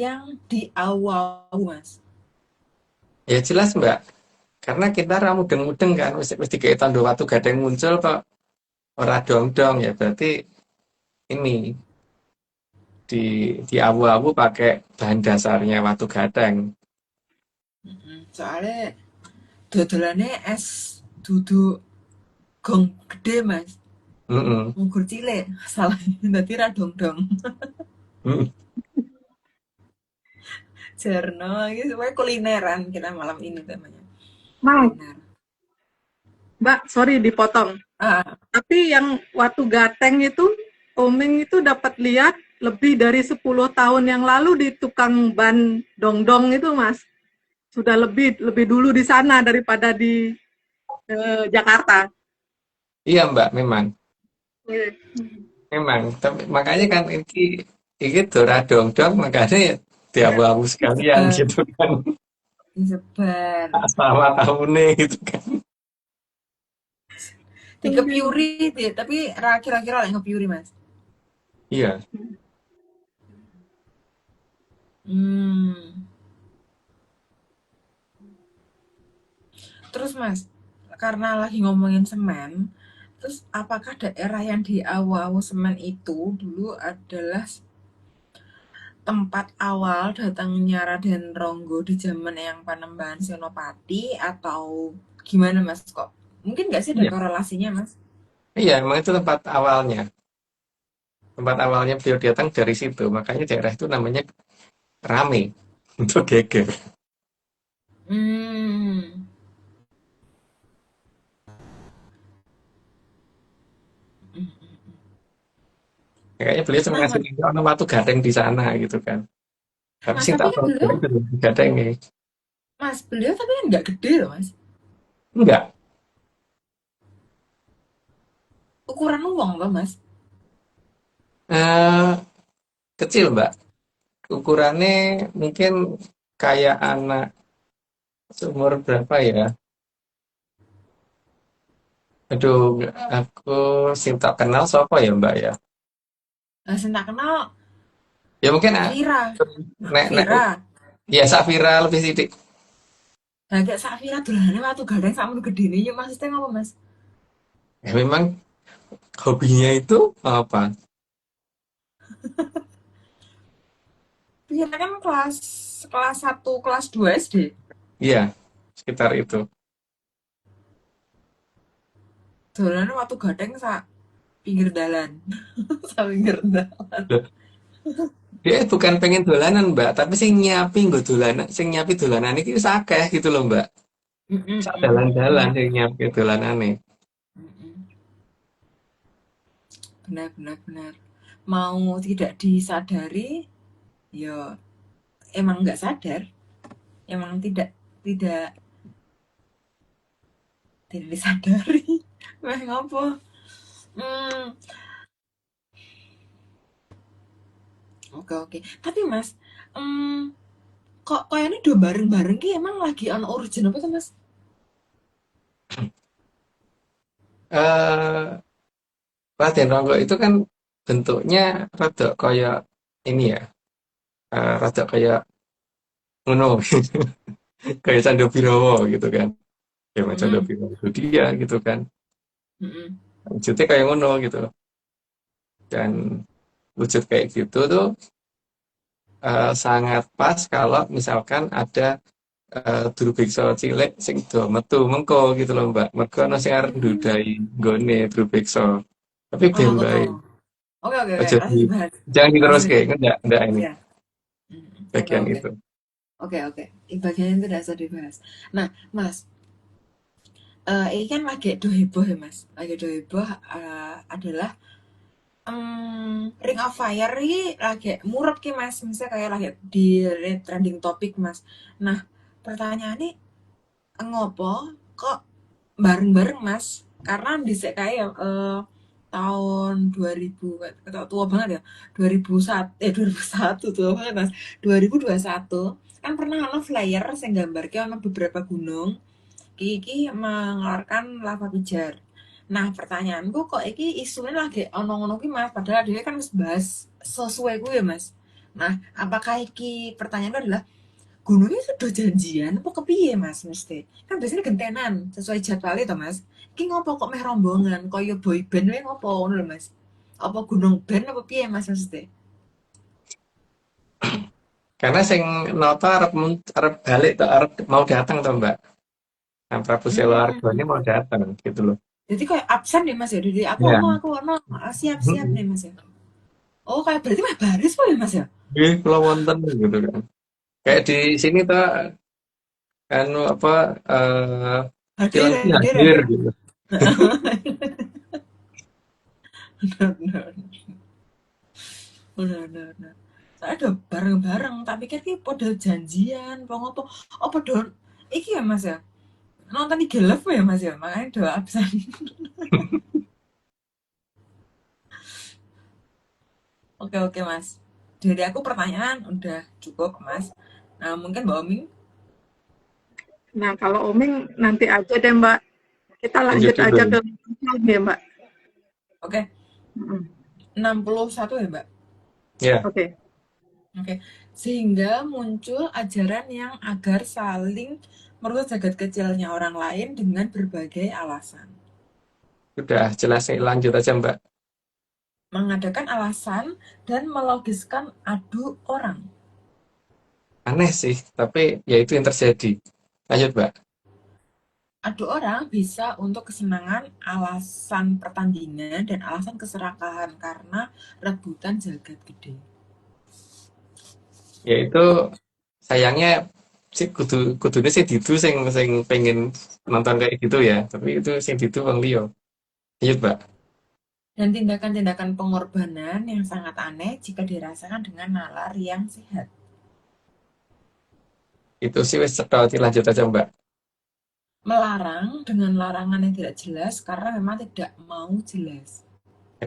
yang di Awau, Mas? Ya jelas, Mbak. Karena kita ra mudeng-mudeng kan, mesti kayak tanda Watu Gading muncul kok ora dong-dong ya. Berarti ini di awu-awu pakai bahan dasarnya watu gateng. Soalnya dodolannya es duduk gong gede mas, Mm-mm. ngukur cilik, salah nanti radong-dong. Mm-mm. Jarno, gitu, pokoknya kulineran kita malam ini temanya. Mau, Kuliner. Mbak, sorry dipotong. Ah, Tapi yang Watu Gateng itu, Oming itu dapat lihat lebih dari 10 tahun yang lalu di tukang ban dongdong itu, Mas. Sudah lebih dulu di sana daripada di Jakarta. Iya Mbak, memang. Iya. Memang. Tapi makanya kan ini Dora dong makanya ya di awu-awu sekalian disebar, gitu kan. disebar. Sama tahunnya gitu kan. Di kepiuri, tapi kira-kira lah ngepiuri mas. Iya. Hmm. Terus mas, karena lagi ngomongin semen, terus apakah daerah yang di Awu-Awu Semen itu dulu adalah tempat awal datangnya Raden Ronggo di zaman yang Panembahan Senopati atau gimana mas kok? Mungkin nggak sih ada Iya. korelasinya mas? Iya, emang itu tempat awalnya. Tempat awalnya beliau datang dari situ. Makanya daerah itu namanya rame. Untuk geger. Hmm. Kayaknya beliau cuma Nah ngasih mas, tahu ono watu gateng di sana gitu kan. Tapi mas sing tapi tak kan tahu beliau, itu gatengnya. beliau tapi kan nggak gede loh mas. Enggak. Ukuran uang loh mas. Eh, kecil, Mbak. Ukurannya mungkin kayak anak seumur berapa ya? Aduh, aku sing tak kenal siapa ya, Mbak ya? Nah, saya tak kenal Ya mungkin Vira, nek Vira. ya Safira lebih sidik. Nah, kayak sak Vira dolanane watu gadang sakmono gedene yo maksudnya ngapa mas? Ya memang hobinya itu apa? Vira kan kelas kelas 1, kelas 2 SD. Iya, sekitar itu. Dolanane watu gadang sak pinggir dalan. Sak pinggir dalan. Loh, dia bukan pengen dolanan, Mbak, tapi sing nyiapi nggo dolanan, sing nyiapi dolanan iki wis akeh gitu loh, Mbak. Sak dalan-dalan Bener. sing nyiapi dolanane. Benar benar benar. Mau tidak disadari, ya emang nggak sadar, emang tidak tidak disadari. Meh ngopo? Hmm, oke oke. Tapi Mas, hmm, kok kayaknya dua bareng-bareng ki emang lagi on origin apa tuh Mas? Eh, Raden Ronggo itu kan bentuknya rada kayak ini ya, rada kayak ngono, kayak Candra Birowo gitu kan. Ya macam Candra Mm-mm, Birowo itu dia gitu kan. mm-mm. Wujudnya kayak ngono gitu. Dan wujud kayak gitu tuh sangat pas kalau misalkan ada Drubiksa cilik sing do metu mengko gitu loh Mbak. Mergo ana sing arep Hmm. ndudai nggone Drubiksa. Tapi ben Oh, bae. oh. Oke oke oke, Aja lanjut dibahas. jangan Lanjut diteruske, dibahas. enggak ini Ya. Mm, oke bagian oke. itu. Oke oke. Bagian itu udah usah dibahas. Nah, Mas, ini kan lagi do heboh ya Mas. Lagi do heboh adalah Ring of Fire ini lagi murep ki Mas, misalnya kayak lagi di trending topik Mas. Nah, pertanyaannya ngopo kok bareng-bareng Mas? Karena dhisik kayak tahun 2000 kata tua banget ya. 2001 2001 tua banget Mas. 2021 kan pernah ono flyer sing gambarke ono beberapa gunung iki mengeluarkan lava pijar. Nah, pertanyaanku kok iki isunya lagi ono ngono ki Mas, padahal dia kan wis bahas sesuai gue ya Mas. Nah, apakah iki pertanyaanku adalah gunungnya sudah janjian apa kepiye Mas mesti? Kan biasanya gentenan sesuai jadwal itu Mas. Iki ngopo kok meh rombongan koyo boy band wae ngopo ngono lho Mas. Apa gunung band apa piye Mas maksudnya? Karena sing noto arep balik to arep mau datang to Mbak. Nah, Prabu Selawarga ini Hmm. mau datang gitu loh. Jadi kayak absen ya Mas ya. Jadi Ya. aku ono. Ah, siap-siap nih Mas ya. Oh, kayak berarti mah baris po ya Mas ya? Kalau wonten gitu kan. Kayak di sini tuh anu apa Hadir, Cileunci hadir, hadir hadir. gitu. Benar, benar, benar, benar, benar. Saya ada bareng-bareng, tak pikir ki pada janjian, apa ngopo. Oh, pada iki ya Mas ya. Nonton IG Live ya Mas ya, makanya do absen. Oke, oke Mas. Dari aku pertanyaan udah cukup Mas. Nah, mungkin Mbak Omi. Nah, kalau Oming nanti aja deh Mbak. Kita Lanjut lanjut aja dulu. ke ya Mbak. Oke, Mm-mm. 61 ya Mbak. Ya, Oke. Oke, sehingga muncul ajaran yang agar saling merusak jagat kecilnya orang lain dengan berbagai alasan. sudah jelas nih, lanjut aja Mbak. Mengadakan alasan dan melogiskan adu orang. Aneh sih, tapi ya itu yang terjadi. Lanjut Mbak. Adu orang bisa untuk kesenangan, alasan pertandingan, dan alasan keserakahan karena rebutan jagat gede. Ya itu sayangnya sih kudunya sih ditu sing pengen nonton kayak gitu ya. Tapi itu sing ditu Bang Leo. Lanjut Mbak. Dan tindakan-tindakan pengorbanan yang sangat aneh jika dirasakan dengan nalar yang sehat. Itu sih wis cetha lanjut aja Mbak. Melarang dengan larangan yang tidak jelas karena memang tidak mau jelas. Ya,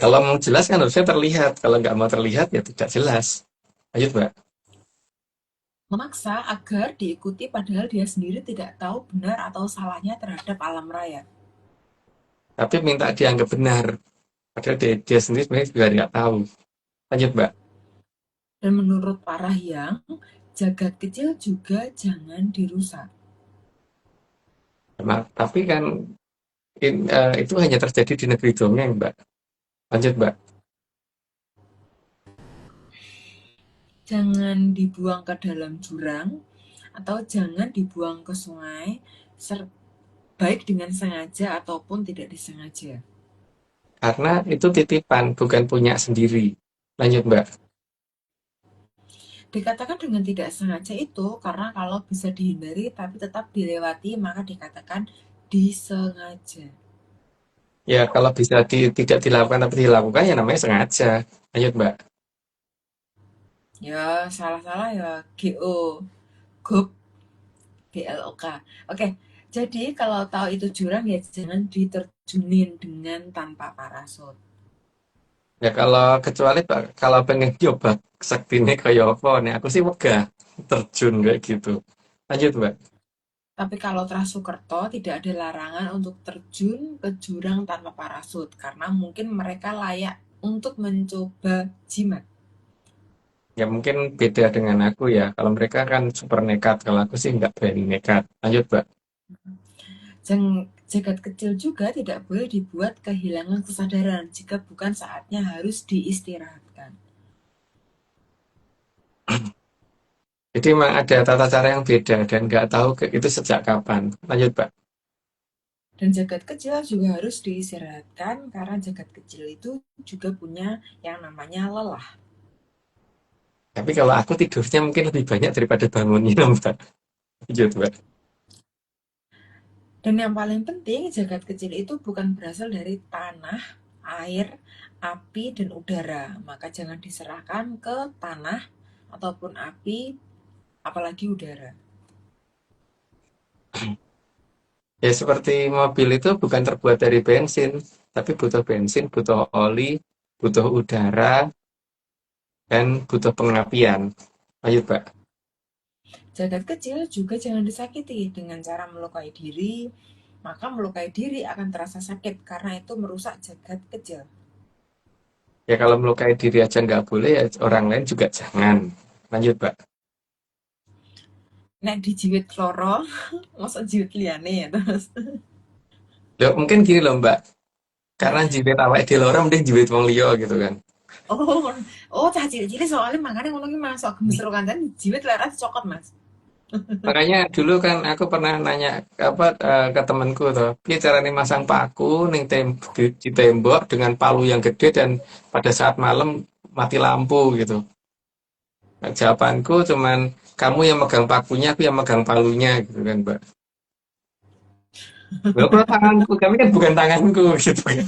kalau mau jelas kan harusnya terlihat. Kalau nggak mau terlihat ya tidak jelas. Lanjut Mbak. Memaksa agar diikuti padahal dia sendiri tidak tahu benar atau salahnya terhadap alam raya. Tapi minta dianggap benar. Padahal dia sendiri sebenarnya juga nggak tahu. Lanjut Mbak. Dan menurut Parahyang, jagat kecil juga jangan dirusak. Nah, tapi kan itu hanya terjadi di negeri dongeng Mbak. Lanjut Mbak. Jangan dibuang ke dalam jurang atau jangan dibuang ke sungai, baik dengan sengaja ataupun tidak disengaja. Karena itu titipan, bukan punya sendiri. Lanjut Mbak. Dikatakan dengan tidak sengaja itu karena kalau bisa dihindari tapi tetap dilewati maka dikatakan disengaja. Ya kalau bisa tidak dilakukan tapi dilakukan ya namanya sengaja. Lanjut Mbak. Ya, salah-salah ya GO, GOP, GLOK. Oke, jadi kalau tahu itu jurang ya jangan diterjunin dengan tanpa parasut. Ya kalau kecuali Pak, kalau pengen coba saktine kayak apa nih, aku sih wegah terjun kayak gitu. Lanjut Mbak. Tapi kalau Trasukerto tidak ada larangan untuk terjun ke jurang tanpa parasut karena mungkin mereka layak untuk mencoba jimat. Ya mungkin beda dengan aku ya. Kalau mereka kan super nekat, kalau aku sih nggak berani nekat. Lanjut Mbak. Jagat kecil juga tidak boleh dibuat kehilangan kesadaran jika bukan saatnya harus diistirahatkan. Jadi memang ada tata cara yang beda dan nggak tahu itu sejak kapan. Lanjut Mbak. Dan jagat kecil juga harus diistirahatkan karena jagat kecil itu juga punya yang namanya lelah. Tapi kalau aku tidurnya mungkin lebih banyak daripada bangunnya Mbak. Lanjut Mbak. Dan yang paling penting, jagat kecil itu bukan berasal dari tanah, air, api, dan udara. Maka jangan diserahkan ke tanah ataupun api, apalagi udara. Ya seperti mobil itu bukan terbuat dari bensin, tapi butuh bensin, butuh oli, butuh udara, dan butuh pengapian. Lanjut Mbak. Jagat kecil juga jangan disakiti dengan cara melukai diri, maka melukai diri akan terasa sakit karena itu merusak jagat kecil. Ya kalau melukai diri aja nggak boleh, ya orang lain juga jangan. Lanjut Mbak. Nek dijiwit kloro, masa jiwit liane ya terus. Loh, mungkin gini loh Mbak. Karena jiwit awake dhewe lara mending jiwit wong liya gitu kan. Oh, cah cilik-cilik soalnya makanya ngono ki Mas, sok gemes karo kancan jiwit laras cokot Mas. Makanya dulu kan aku pernah nanya ke temanku tuh, piye carane masang paku ning di tembok dengan palu yang gede dan pada saat malam mati lampu gitu. Nah, jawabanku cuman kamu yang megang pakunya, aku yang megang palunya gitu kan, Mbak. Loh, kok tanganku, kami kan bukan tanganku gitu kan.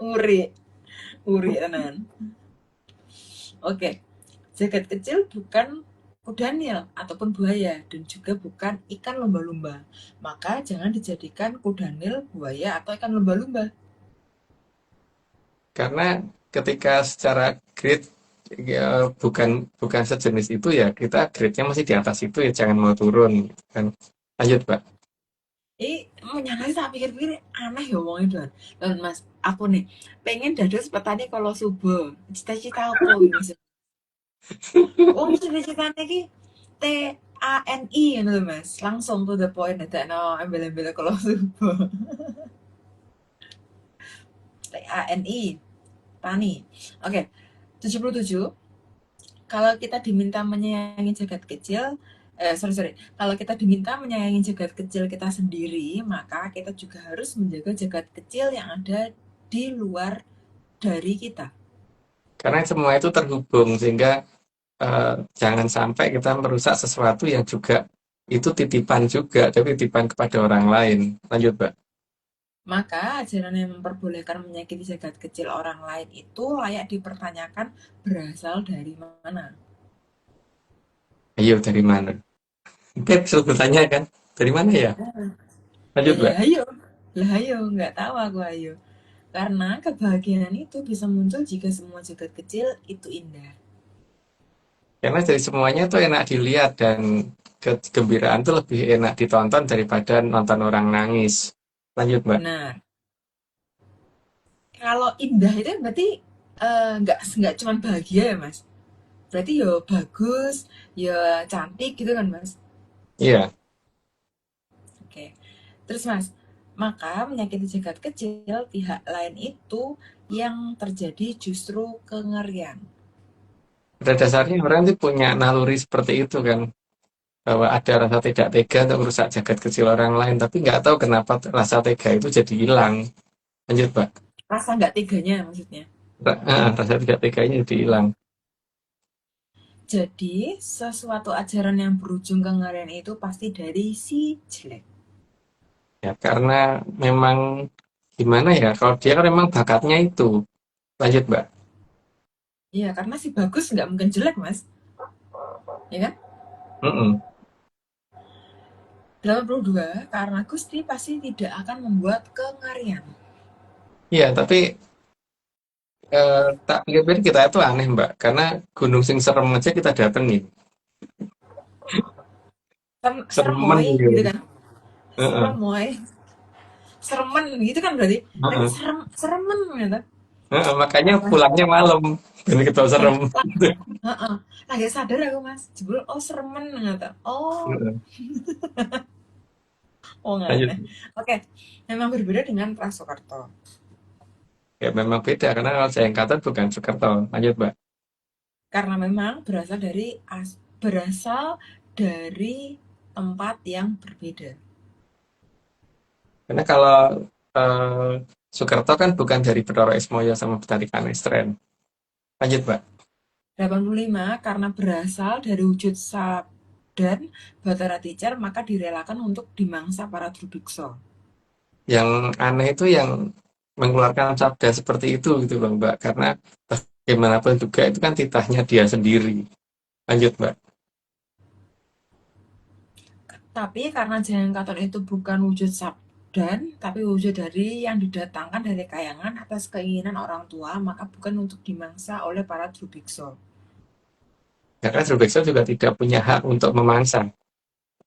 Uri, uri tenan. Oke. Jagat kecil bukan kudanil ataupun buaya dan juga bukan ikan lumba-lumba. Maka jangan dijadikan kudanil, buaya atau ikan lumba-lumba. Karena ketika secara grade ya, bukan sejenis itu ya kita grade-nya masih di atas itu ya jangan mau turun gitu kan. Lanjut, Pak. Menyalahi tak pikir-pikir aneh ya wong itu. Dan Mas, aku nih pengen dados petani kalau subuh. Cita-cita apa iki Mas? Wong cita-citane iki TANI ngono lho Mas. Langsung to the point dadakno embel-embel kalau subuh. TANI, tani. Oke. 77. Kalau kita diminta menyayangi jagat kecil, sorry. Kalau kita diminta menyayangi jagat kecil kita sendiri, maka kita juga harus menjaga jagat kecil yang ada di luar dari kita. Karena semua itu terhubung sehingga jangan sampai kita merusak sesuatu yang juga itu titipan juga, tapi titipan kepada orang lain. Lanjut, Mbak. Maka ajaran yang memperbolehkan menyakiti jagat kecil orang lain itu layak dipertanyakan berasal dari mana. Ayo dari mana? Beb, selalu bertanya kan, dari mana ya? Lanjut, Mbak. Lah ayo, nggak tahu aku ayo. Karena kebahagiaan itu bisa muncul jika semua jagat kecil itu indah. Karena dari semuanya tuh enak dilihat dan kegembiraan tuh lebih enak ditonton daripada nonton orang nangis. Lanjut, Mbak. Benar. Kalau indah itu berarti nggak cuma bahagia ya Mas. Berarti ya bagus, ya cantik gitu kan Mas. Iya, Oke. Terus Mas, maka menyakiti jagat kecil pihak lain itu yang terjadi justru kengerian. pada dasarnya orang tuh punya naluri seperti itu kan, bahwa ada rasa tidak tega untuk merusak jagat kecil orang lain, tapi nggak tahu kenapa rasa tega itu jadi hilang. Lanjut, Mbak. Rasa nggak teganya maksudnya. Rasa tidak teganya jadi hilang. Jadi, sesuatu ajaran yang berujung kengerian itu pasti dari si jelek. Ya, karena memang gimana ya, kalau dia kan memang bakatnya itu. Lanjut, Mbak. Iya, karena si bagus nggak mungkin jelek Mas. Ya kan? Mm-mm. 82, karena Gusti pasti tidak akan membuat kengerian. Iya, tapi tak pikir-pikir kita itu aneh, Mbak. Karena gunung sing serem aja kita datengin. Seremen Seremoy gitu. gitu kan? Heeh, Seremoy. Seremen gitu kan berarti. Berarti heeh. seremen gitu. Makanya Apa? pulangnya malam. Dan kita serem. Heeh. Lagi sadar aku Mas. Jebul oh seremen gitu. Oh, Heeh. Lanjut. aneh. Oke. Memang berbeda dengan Prasokerto. Ya memang beda karena kalau Jayangkatan bukan Soekerto. Lanjut, Mbak. Karena memang berasal dari tempat yang berbeda. Karena kalau Soekerto kan bukan dari Betoro Ismoyo sama Betari Kanestren. Lanjut, Mbak. 85 karena berasal dari wujud dan Batara Teacher maka direlakan untuk dimangsa para Drubiksa. Yang aneh itu yang mengeluarkan sabda seperti itu gitu loh, Mbak. Karena bagaimanapun juga itu kan titahnya dia sendiri. Lanjut, Mbak. Tapi karena Jayangkaton itu bukan wujud sabdan, tapi wujud dari yang didatangkan dari kayangan atas keinginan orang tua, maka bukan untuk dimangsa oleh para Drubiksa. Karena Drubeksa juga tidak punya hak untuk memangsa.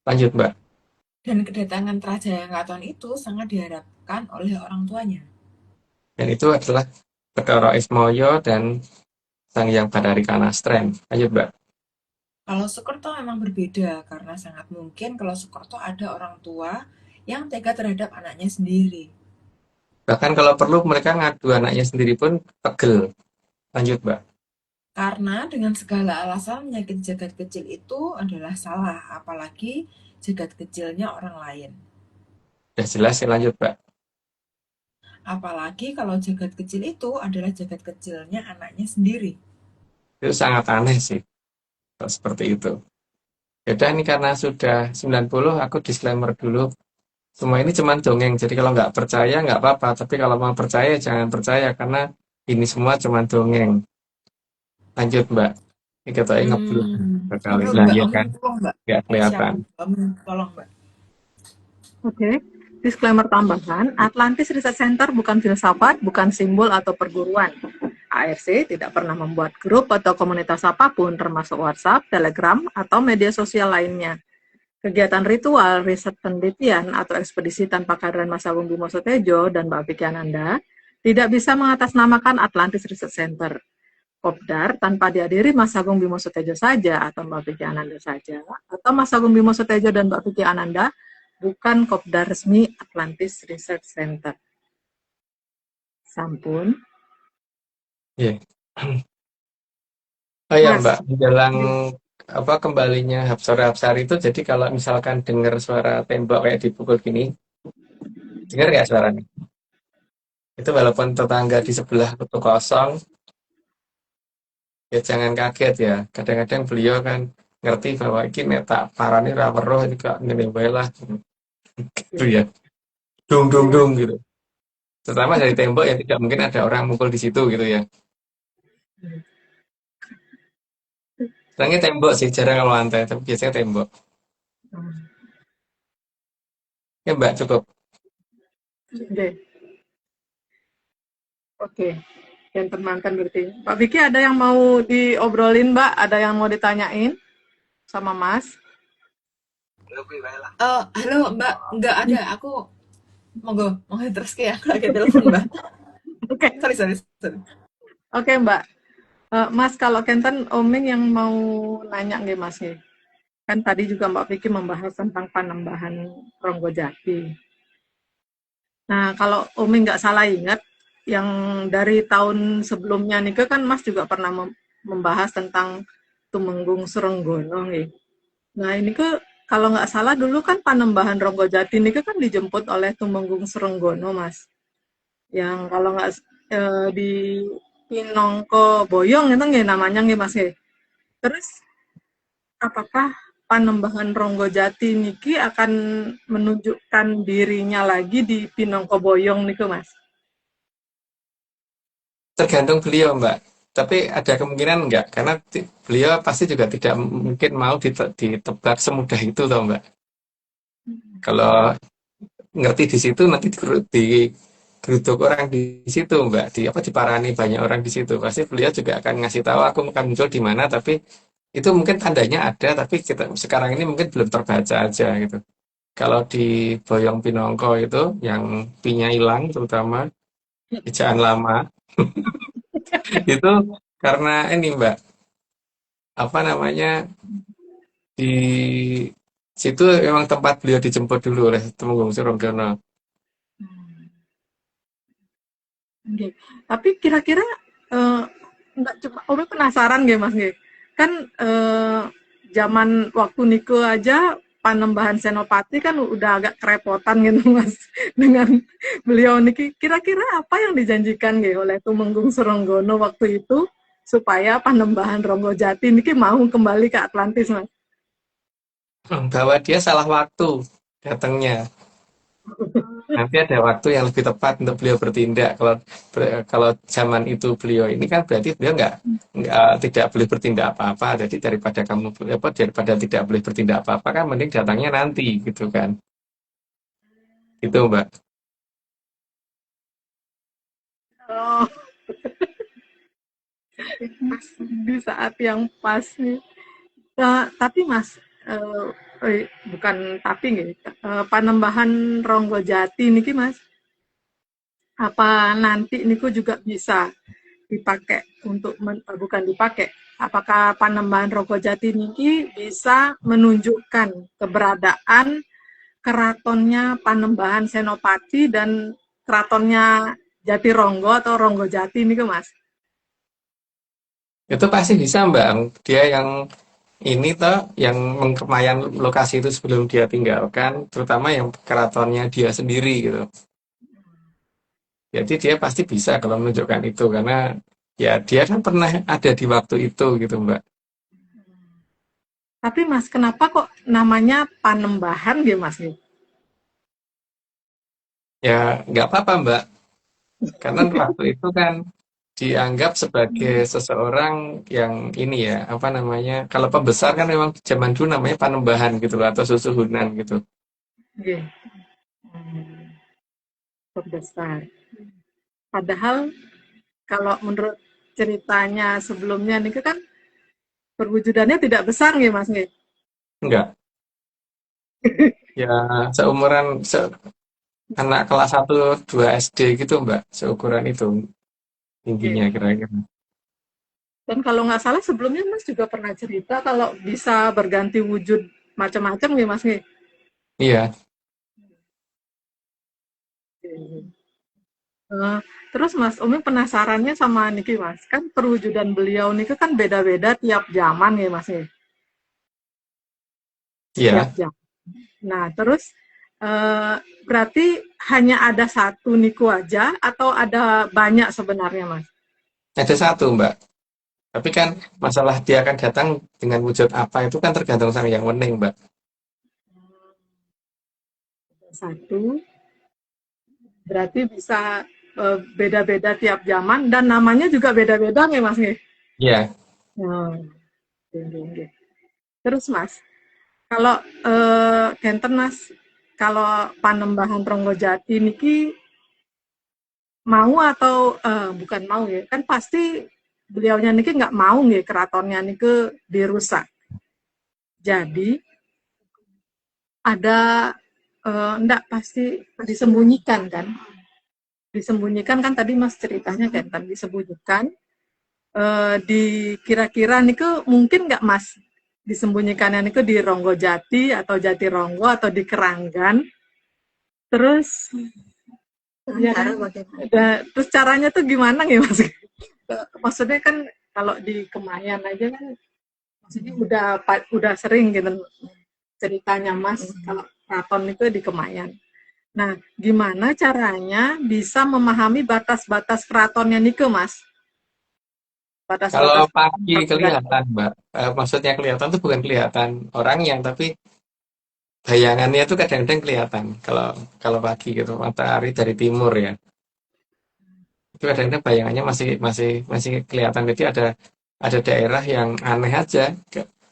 Lanjut, Mbak. Dan kedatangan Trajayangkaton itu sangat diharapkan oleh orang tuanya. Dan itu adalah Betoro Ismoyo dan Sang Hyang Batari Kanastren. Lanjut, Mbak. Kalau Soekerto memang berbeda, karena sangat mungkin kalau Soekerto ada orang tua yang tega terhadap anaknya sendiri. Bahkan kalau perlu mereka ngadu anaknya sendiri pun pegel. Lanjut, Mbak. Karena dengan segala alasan menyakiti jagat kecil itu adalah salah, apalagi jagat kecilnya orang lain. Udah jelas ya, lanjut, Mbak. Apalagi kalau jagat kecil itu adalah jagat kecilnya anaknya sendiri. Itu sangat aneh sih kalau seperti itu. Yaudah, ini karena sudah 90, aku disclaimer dulu. Semua ini cuma dongeng, jadi kalau nggak percaya nggak apa-apa. Tapi kalau mau percaya, jangan percaya, karena ini semua cuma dongeng. Lanjut, Mbak. Ini katanya ngeblur sekali. Aduh, Nah, Mbak iya Omin, kan? tolong Mbak. Nggak Siap, kelihatan. Mbak Omin, tolong Mbak. Oke, disclaimer tambahan, Atlantis Research Center bukan filsafat, bukan simbol atau perguruan. ARC tidak pernah membuat grup atau komunitas apapun, termasuk WhatsApp, Telegram, atau media sosial lainnya. Kegiatan ritual, riset penelitian, atau ekspedisi tanpa kehadiran Mas Agung Bimo Sotejo dan Mbak Vicky Ananda tidak bisa mengatasnamakan Atlantis Research Center. Kopdar tanpa dihadiri Mas Agung Bimo Sotejo saja atau Mbak Vicky Ananda saja, atau Mas Agung Bimo Sotejo dan Mbak Vicky Ananda bukan kopdar resmi Atlantis Research Center. Sampun. Iya. Oh ya, Mas, Mbak, menjelang kembalinya Hapsari itu, jadi kalau misalkan dengar suara tembok kayak dipukul gini, dengar nggak suaranya? Itu walaupun tetangga di sebelah itu kosong, ya jangan kaget ya. Kadang-kadang beliau kan ngerti bahwa ini tak parani ra weruh ini kok ngene wae lah. Gitu ya. Dung dung dung gitu. Terutama dari tembok yang tidak mungkin ada orang mukul di situ gitu ya. Sebenarnya tembok sih, jarang kalau lantai, tapi biasanya tembok. Ya Mbak, cukup. Oke. Yang termantan berarti. Pak Vicky ada yang mau diobrolin, Mbak? Ada yang mau ditanyain sama Mas? Halo Mbak, nggak ada. Aku monggo terus ya, aku lagi telepon Mbak. Oke. Sorry. Oke, Mbak. Mas, kalau Kenten Oming yang mau nanya nggih Mas nggih. Kan tadi juga Mbak Vicky membahas tentang Panembahan Ronggojati. Nah, kalau Oming nggak salah ingat, yang dari tahun sebelumnya nih kan Mas juga pernah membahas tentang Tumenggung Surenggono nggih. Nah, ini kalau nggak salah dulu kan Panembahan Ronggojati ini kan dijemput oleh Tumenggung Surenggono, Mas. Yang kalau nggak di Pinongko Boyong itu nggih namanya nggih Mas nggih. Terus apakah Panembahan Ronggojati niki akan menunjukkan dirinya lagi di Pinongko Boyong niku Mas? Tergantung beliau Mbak. Tapi ada kemungkinan enggak, karena beliau pasti juga tidak mungkin mau ditebak semudah itu toh Mbak. Kalau ngerti di situ nanti digeruduk orang di situ Mbak, diparani banyak orang di situ. Pasti beliau juga akan ngasih tahu aku akan muncul di mana, tapi itu mungkin tandanya ada, tapi sekarang ini mungkin belum terbaca aja gitu. Kalau di Boyong Pinongko itu yang pinya hilang terutama ejaan lama itu karena ini Mbak, apa namanya, di situ memang tempat beliau dijemput dulu oleh Tumenggung Surenggono. Okay. Tapi kira-kira nggak coba, Umi penasaran gak Mas nggih? Kan zaman waktu niku aja Panembahan Senopati kan udah agak kerepotan gitu Mas dengan beliau niki. Kira-kira apa yang dijanjikan nggih oleh Tumenggung Surenggono waktu itu supaya Panembahan Ronggojati niki mau kembali ke Atlantis Mas? Bahwa dia salah waktu datangnya. Nanti ada waktu yang lebih tepat untuk beliau bertindak. Kalau zaman itu beliau ini kan berarti beliau nggak tidak boleh bertindak apa-apa. Jadi daripada daripada tidak boleh bertindak apa-apa kan mending datangnya nanti gitu kan. Itu Mbak. Oh. Di saat yang pas nih. Tapi Mas, bukan tapi nggih, Panembahan Ronggojati niki Mas, apa nanti niku juga bisa dipakai untuk bukan dipakai, apakah Panembahan Ronggojati niki bisa menunjukkan keberadaan keratonnya Panembahan Senopati dan keratonnya Jatironggo atau Ronggo Jati niku Mas? Itu pasti bisa Mbak. Dia yang ini toh yang mengkemayan lokasi itu sebelum dia tinggalkan, terutama yang keratonnya dia sendiri gitu. Jadi dia pasti bisa kalau menunjukkan itu karena ya dia kan pernah ada di waktu itu gitu Mbak. Tapi Mas, kenapa kok namanya Panembahan gitu Mas? Ya nggak apa-apa Mbak, karena waktu itu kan dianggap sebagai seseorang yang ini ya apa namanya kalau pembesar kan memang zaman dulu namanya Panembahan gitu loh atau Susuhunan gitu. Nggih. Pembesar. Padahal kalau menurut ceritanya sebelumnya nih kan perwujudannya tidak besar nih Mas nih. Enggak, ya seumuran anak kelas 1 2 SD gitu Mbak, seukuran itu tingginya Oke. kira-kira. Dan kalau nggak salah sebelumnya Mas juga pernah cerita kalau bisa berganti wujud macam-macam nih Mas nih. Iya, Eh, terus Mas Umi penasarannya sama Niki Mas, kan perwujudan beliau Niki kan beda-beda tiap zaman nih Mas nih, setiap iya, jam. Nah terus eh, berarti hanya ada satu Niku aja atau ada banyak sebenarnya Mas? ada satu Mbak. Tapi kan masalah dia akan datang dengan wujud apa itu kan tergantung sang yang wening Mbak. Satu, berarti bisa beda-beda tiap zaman dan namanya juga beda-beda nih Mas nih. Iya, Hmm, oke, oke. Terus Mas, kalau Kenten Mas, kalau Panembahan Ronggojati niki mau atau bukan mau ya, kan pasti beliaunya niki nggak mau nggih keratonnya niki dirusak. Jadi ada enggak pasti disembunyikan kan? Disembunyikan kan tadi Mas ceritanya Kenten disembunyikan di kira-kira niku mungkin nggak Mas disembunyikannya niku di Ronggojati atau Jatironggo atau di Keranggan terus ya kan terus caranya tuh gimana ya Mas maksudnya kan kalau di Kemayan aja kan maksudnya udah sering gitu ceritanya Mas kalau keraton itu di Kemayan. Nah, gimana caranya bisa memahami batas-batas keratonnya niku Mas? kalau Batas-batas pagi keraton. kelihatan Mbak. Maksudnya kelihatan tuh bukan kelihatan orangnya, tapi bayangannya tuh kadang-kadang kelihatan. Kalau kalau pagi gitu matahari dari timur ya, itu kadang-kadang bayangannya masih masih masih kelihatan. Jadi ada daerah yang aneh aja.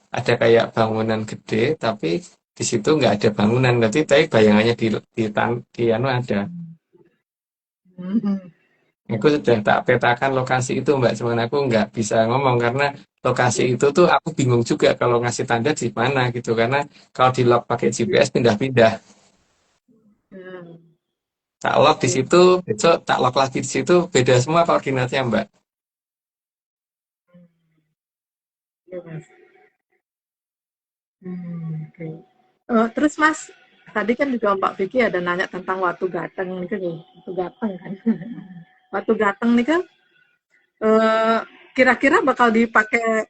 Ada kayak bangunan gede, tapi di situ nggak ada bangunan. Tapi bayangannya di anu ada. Mhm. Aku sudah tak petakan lokasi itu Mbak, cuman aku nggak bisa ngomong karena lokasi itu tuh aku bingung juga kalau ngasih tanda di mana gitu karena kalau di log pakai GPS pindah-pindah. Hmm, Tak log di oke. situ, besok tak log lagi di situ, beda semua koordinatnya Mbak. Oke, Mas. Oke. Terus Mas, tadi kan juga Mbak Vicky ada nanya tentang Watu Gateng nih kan, Watu Gateng kan. Watu Gateng nih kan, eh, kira-kira bakal dipakai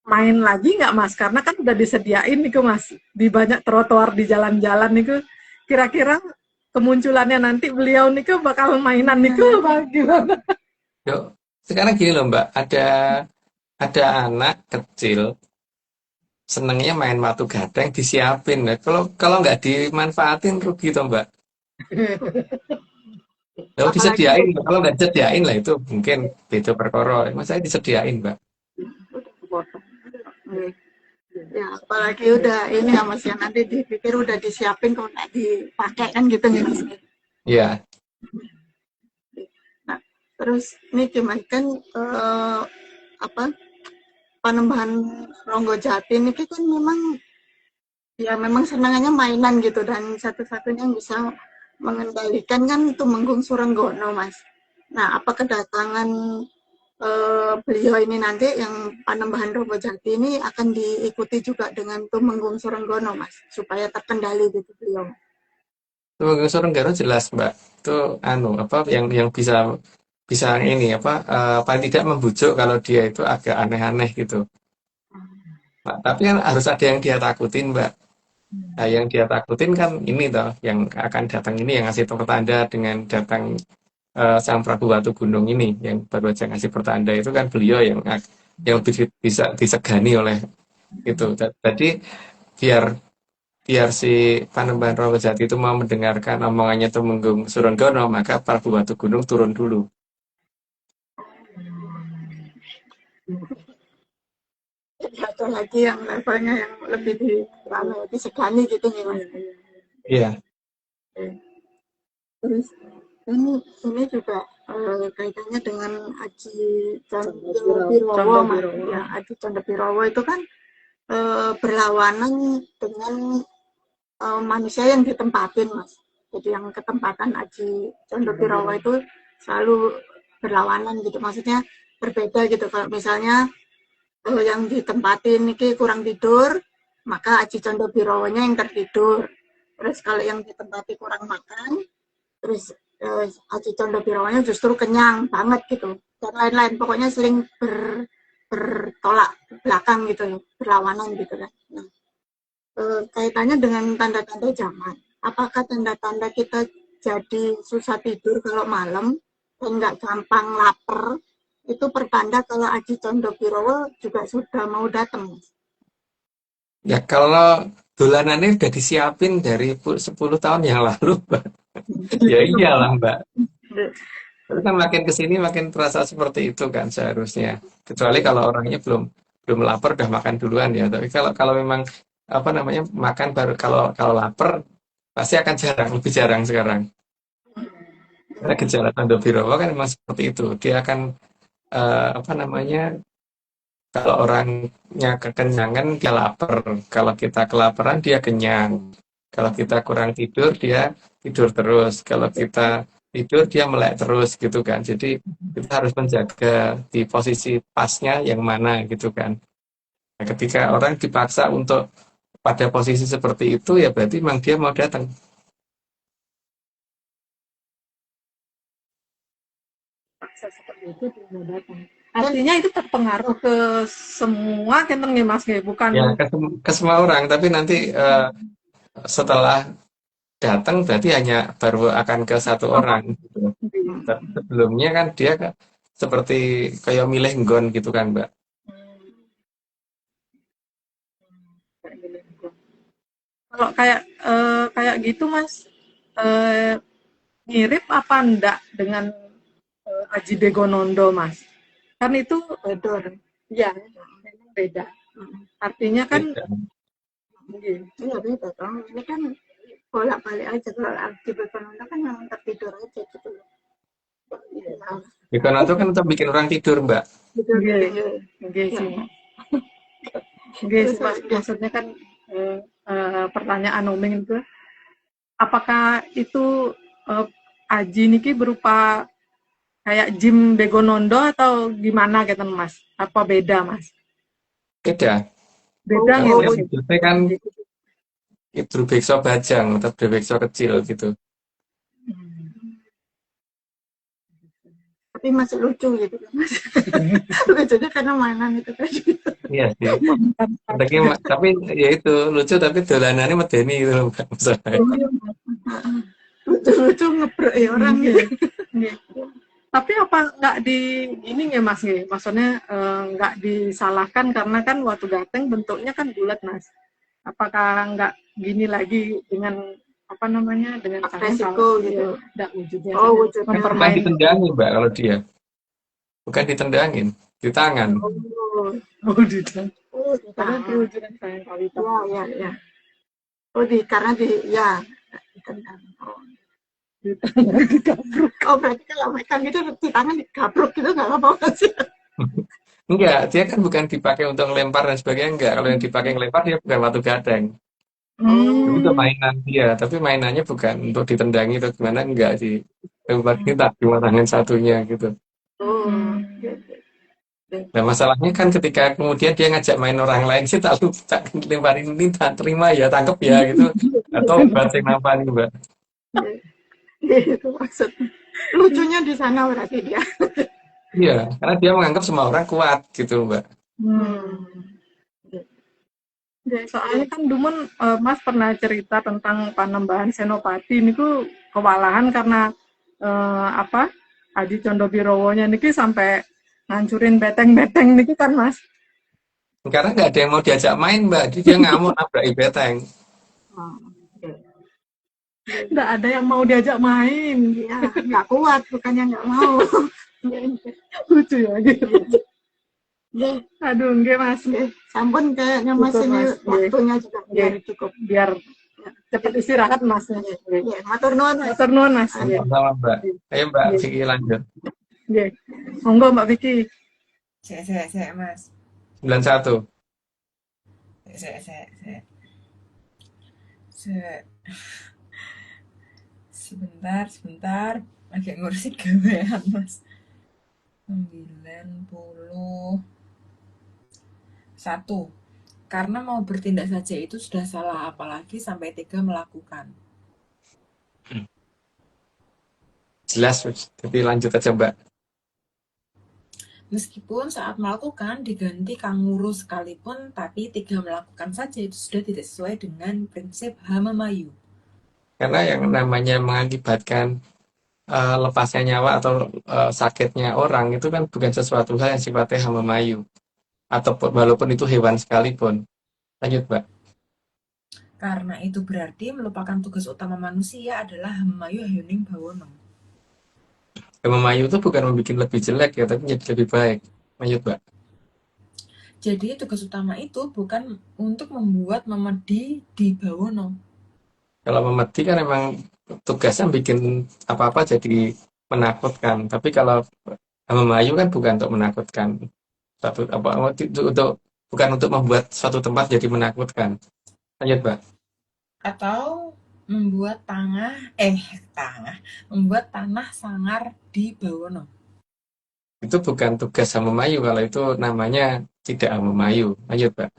main lagi nggak Mas? Karena kan udah disediain nih Mas di banyak trotoar di jalan-jalan nih kira-kira kemunculannya nanti beliau nih bakal mainan nih gimana? Yuk, sekarang gini loh Mbak, ada anak kecil senengnya main batu gadang disiapin. Nah, kalau kalau nggak dimanfaatin rugi toh Mbak. Kalau Apalagi disediain, kalau nggak disediain lah itu mungkin beda perkara. Mas saya disediain Mbak. Ya, apalagi udah ini ya Mas ya nanti dipikir udah disiapin kalau nggak dipakai kan gitu nih Mas. Iya. Nah, terus ini gimana kan apa Panembahan Ronggojati ini kan memang ya memang senangannya mainan gitu dan satu-satunya yang bisa mengendalikan kan Tumenggung Surenggono Mas. Nah, apa kedatangan beliau ini nanti yang Panembahan Ronggojati ini akan diikuti juga dengan Tumenggung Surenggono Mas supaya terkendali gitu beliau. Tumenggung Surenggaro jelas Mbak. Itu apa yang bisa bisa ini apa paling tidak membujuk kalau dia itu agak aneh-aneh gitu. Nah, tapi kan harus ada yang dia takutin Mbak. Nah, yang dia takutin kan ini toh, yang akan datang ini yang ngasih pertanda dengan datang Sang Prabu Watu Gunung ini, yang baru aja ngasih pertanda itu kan beliau yang bisa disegani oleh itu. Jadi biar biar si Panembahan Rawajati itu mau mendengarkan omongannya Tumenggung Surenggano, maka Prabu Watu Gunung turun dulu. Jadi ada lagi yang levelnya yang lebih disegani gitu nih Mas. Iya. Terus ini juga kaitannya dengan Aji Condobirowo Mas. Ya, Aji Condobirowo itu kan berlawanan dengan manusia yang ditempatin Mas. Jadi yang ketempatan Aji Condobirowo itu selalu berlawanan gitu, maksudnya berbeda gitu. Kalau misalnya yang ditempatin ini kurang tidur, maka Aji Condobirowonya yang tertidur. Terus kalau yang ditempati kurang makan, terus Aji Condobirowonya justru kenyang banget gitu. Dan lain-lain, pokoknya sering bertolak belakang gitu, berlawanan gitu kan. Nah, kaitannya dengan tanda-tanda zaman. Apakah tanda-tanda kita jadi susah tidur kalau malam dan nggak gampang lapar, itu pertanda kalau Aji Condobirowo juga sudah mau datang. Ya kalau dolanannya udah disiapin dari 10 tahun yang lalu, Mbak. Ya iyalah, Mbak. Tapi kan makin kesini makin terasa seperti itu kan seharusnya. Kecuali kalau orangnya belum lapar udah makan duluan ya. Tapi kalau memang apa namanya makan baru kalau lapar pasti akan lebih jarang sekarang. Karena gejala Condobirowo kan memang seperti itu. Dia akan apa namanya kalau orangnya kekenyangan dia lapar. Kalau kita kelaparan dia kenyang. Kalau kita kurang tidur dia tidur terus. Kalau kita tidur dia melek terus gitu kan. Jadi kita harus menjaga di posisi pasnya yang mana gitu kan. Nah, ketika orang dipaksa untuk pada posisi seperti itu ya berarti memang dia mau datang. Paksa seperti itu dia mau datang. Artinya itu terpengaruh ke semua kan nggih Mas nggih, bukan Ya ke semua orang tapi nanti setelah datang berarti hanya baru akan ke satu orang gitu. Tapi sebelumnya kan dia seperti kayak milih nggon gitu kan Mbak. kalau kayak gitu Mas, mirip apa enggak dengan Aji Degonondo Mas? Kan itu Bedor. ya memang beda. Artinya kan Iya beda dong. Ini kan bolak-balik aja. Kalau Aji Degonondo kan memang tertidur aja gitu loh. Degonondo kan untuk bikin orang tidur Mbak. Nggih sih. Nggih sih, Mas. Maksudnya kan pertanyaan Oming itu apakah itu Aji niki berupa kayak Jim Degonondo atau gimana gitu Mas? Apa beda Mas? Beda. Beda Yang Mas. hidupnya kan itu bekso bajang atau bekso kecil gitu. Tapi masih lucu gitu kan Mas. Lucunya karena mainan itu kan. Iya sih. Tapi ya itu lucu tapi dolanannya medeni gitu loh Mbak. Lucu-lucu ngebrek ya orang gitu. Tapi apa nggak ini ya Mas ya? Maksudnya nggak disalahkan karena kan Watu Gateng bentuknya kan bulat Mas. Apakah nggak gini lagi dengan apa namanya dengan resiko gitu. Nggak wujudnya. Oh wujudnya. Bukan ditendangin Mbak kalau dia. Bukan ditendangin, di tangan. Di tangan. Karena diwujudkan sayang kawita. Ya. Karena ditendang. Digabruk. Oh berarti kalau mereka gitu di tangan digabruk gitu nggak apa-apa sih? Enggak, dia kan bukan dipakai untuk ngelempar dan sebagainya enggak. Kalau yang dipakai ngelempar dia bukan Watu Gateng. Itu mainan dia, tapi mainannya bukan untuk ditendangi atau gimana enggak sih. Lempar kita cuma tangan satunya gitu. Nah masalahnya kan ketika kemudian dia ngajak main orang lain sih tak lemparin ini tak terima ya tangkep ya gitu atau buat yang nampak nih Mbak. Gitu maksudnya. Lucunya di sana berarti dia. Iya, karena dia menganggap semua orang kuat gitu, Mbak. Ya, soalnya kan Dumun, Mas pernah cerita tentang Panembahan Senopati niku kewalahan karena apa? Adi Condobirowonya niki sampai ngancurin beteng-beteng niki kan, Mas. Karena nggak ada yang mau diajak main, Mbak. Jadi dia ngamuk nabrak beteng. Nggak ada yang mau diajak main. Ya, nggak kuat, bukannya nggak mau. Lucu ya gitu. Nggih, Aduh, nggih Mas. nggih. Sampun kayaknya Mas Cukup, ini Mas. waktunya juga Nggih, udah cukup. biar cepat istirahat Mas. Nggih, matur nuwun Mas. Matur nuwun Mas. Nggih. Sama-sama, Mbak. Ayo, Mbak Nggih. Vicky lanjut. Nggih. Monggo Mbak Vicky. Saya, Mas. 91. Saya. Sebentar. Lagi ngurusin gawean, Mas. 91. Karena mau bertindak saja itu sudah salah, apalagi sampai tega melakukan. Jelas, jadi lanjut aja, Mbak. Meskipun saat melakukan diganti kang ngurus sekalipun, tapi tega melakukan saja itu sudah tidak sesuai dengan prinsip Hamamayu. Karena yang namanya mengakibatkan lepasnya nyawa atau sakitnya orang itu kan bukan sesuatu hal yang sifatnya hamamayu. Ataupun walaupun itu hewan sekalipun. Lanjut, Mbak. Karena itu berarti melupakan tugas utama manusia adalah Hamamayu Hayuning Bawono. Hamamayu itu bukan membuat lebih jelek ya, tapi menjadi lebih baik. Lanjut, Mbak. Jadi tugas utama itu bukan untuk membuat memedi di Bawono. Kalau memedi kan emang tugasnya bikin apa-apa jadi menakutkan. Tapi kalau hamamayu kan bukan untuk menakutkan. Bukan untuk membuat suatu tempat jadi menakutkan. Lanjut, Mbak. Atau membuat tanah sangar di Bawono. Itu bukan tugas hamamayu, kalau itu namanya tidak hamamayu. Lanjut, Mbak.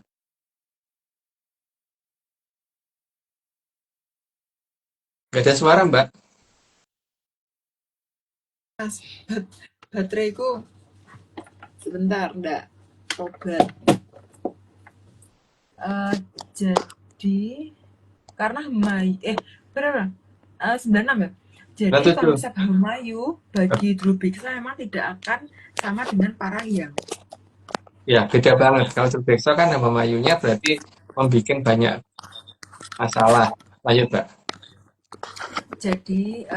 Gak ada suara, Mbak. Mas, bateraiku sebentar, ndak tobat. Jadi karena berapa? 96 ya. Jadi konsep Hamayu bagi Drubiksa memang tidak akan sama dengan Parahyang. Ya, beda banget. Kalau Drubiksa kan hamamayunya berarti membuat banyak masalah. Lanjut, Mbak. Jadi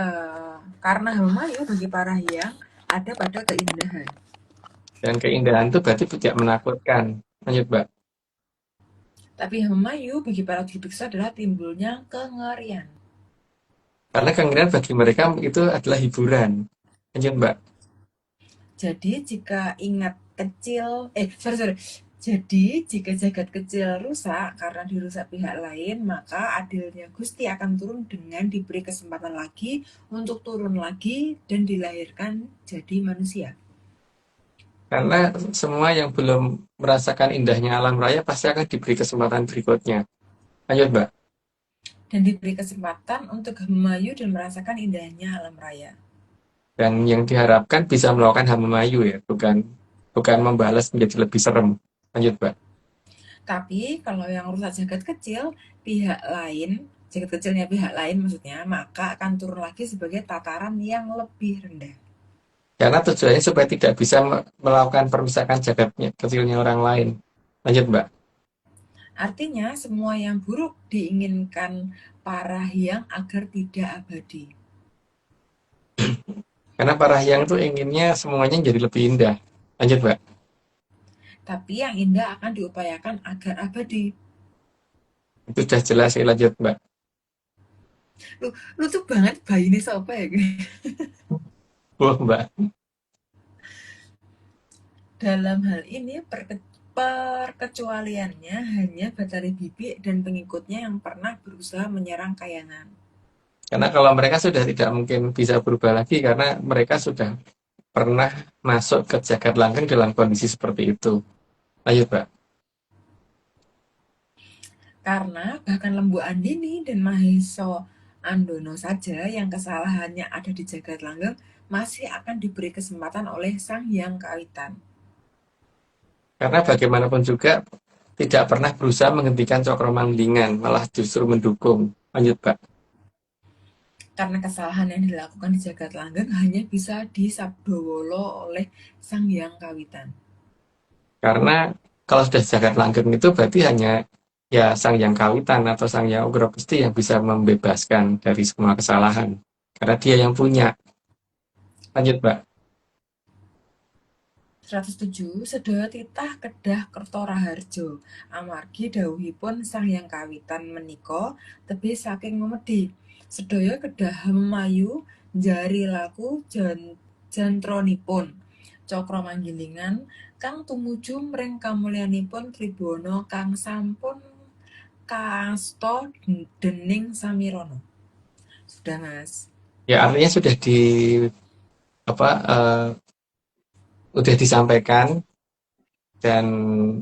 karena Hamayu bagi Parahyang ada pada keindahan. Dan keindahan itu berarti tidak menakutkan. Lanjut, Mbak. Tapi Hamayu bagi para Drubiksa adalah timbulnya kengerian. Karena kengerian bagi mereka itu adalah hiburan. Lanjut, Mbak. Jadi jika ingat kecil, Jadi jika jagat kecil rusak karena dirusak pihak lain, maka adilnya Gusti akan turun dengan diberi kesempatan lagi untuk turun lagi dan dilahirkan jadi manusia. Karena semua yang belum merasakan indahnya alam raya pasti akan diberi kesempatan berikutnya. Lanjut, Mbak. Dan diberi kesempatan untuk Hamamayu dan merasakan indahnya alam raya. Dan yang diharapkan bisa melakukan Hamamayu ya, bukan membalas menjadi lebih serem. Lanjut, Mbak. Tapi kalau yang rusak jagat kecil, jagat kecilnya pihak lain maksudnya, maka akan turun lagi sebagai tataran yang lebih rendah. Karena tujuannya supaya tidak bisa melakukan perusakan jagat kecilnya orang lain. Lanjut, Mbak. Artinya semua yang buruk diinginkan Parahyang agar tidak abadi. Karena Parahyang itu inginnya semuanya jadi lebih indah. Lanjut, Mbak. Tapi yang indah akan diupayakan agar abadi. Itu sudah jelas ya, lanjut, Mbak. Lu tuh banget bayi ini siapa ya? Mbak. Dalam hal ini perkecualiannya hanya Bathari Bibi dan pengikutnya yang pernah berusaha menyerang Kayangan. Karena kalau mereka sudah tidak mungkin bisa berubah lagi karena mereka sudah pernah masuk ke jagat langgeng dalam kondisi seperti itu. Lanjut, Mbak. Karena bahkan Lembu Andini dan Maheso Andono saja yang kesalahannya ada di jagat langgeng masih akan diberi kesempatan oleh Sang Hyang Kawitan. Karena bagaimanapun juga tidak pernah berusaha menghentikan Cokroamningan, malah justru mendukung. Lanjut, Pak. Karena kesalahan yang dilakukan di jagat langgeng hanya bisa disabdowolo oleh Sang Hyang Kawitan. Karena kalau sudah jagat langgeng itu berarti hanya ya Sang Hyang Kawitan atau Sang Hyang Ugra Bekti yang bisa membebaskan dari semua kesalahan. Karena dia yang punya. Lanjut, Pak. 107 sedaya titah kedah Kerto Raharjo amargi dawuhipun Sang Hyang Kawitan menika tebih saking memedi. Sedaya kedah memayu njari laku jantronipun Cokro Manggilingan kang tumuju mring kamulyanipun Tribana kang sampun kaasta dening Samirana. Sudah, Mas. Ya artinya sudah apa udah disampaikan dan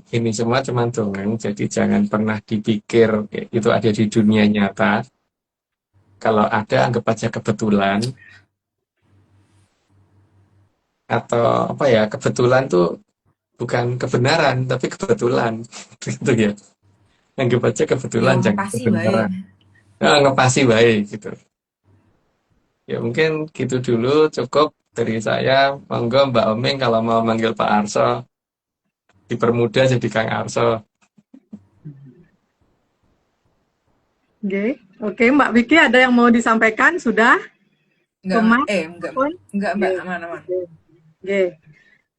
ini semua cuma dongeng, jadi jangan pernah dipikir itu ada di dunia nyata. Kalau ada anggap aja kebetulan atau apa ya, kebetulan tuh bukan kebenaran tapi kebetulan gitu ya. Anggap aja Ya kebetulan jangan ngepasi wae. kebenaran. Nah, ngepasi baik gitu. Ya mungkin gitu dulu cukup dari saya. Monggo Mbak Omeng kalau mau manggil Pak Arso dipermudah jadi Kang Arso. Oke, Mbak Vicky ada yang mau disampaikan? Sudah? Kumat? Enggak Mbak, aman-aman. Oke.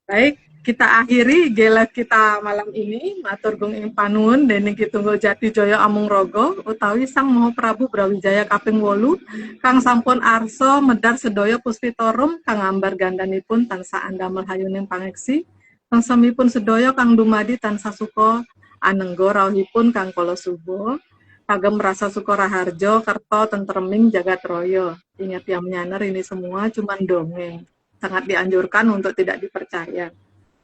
Baik, kita akhiri live kita malam ini. Matur gung ing panuwun dening Kitunggal Jati Jaya Amung Rogo utawi Sang Maha Prabu Brawijaya kaping 8 kang sampun arsa medhar sedaya puspitorum kang ambar gandanipun tansah andamel hayuning pangeksi. Kang semipun sedaya kang dumadi tansah suka anengga rawuhipun kang kala suba. Kagem rasa suka raharjo, kerto, tentreming, jagat royo. Ingat yang menyaner ini semua cuma dongeng. Sangat dianjurkan untuk tidak dipercaya.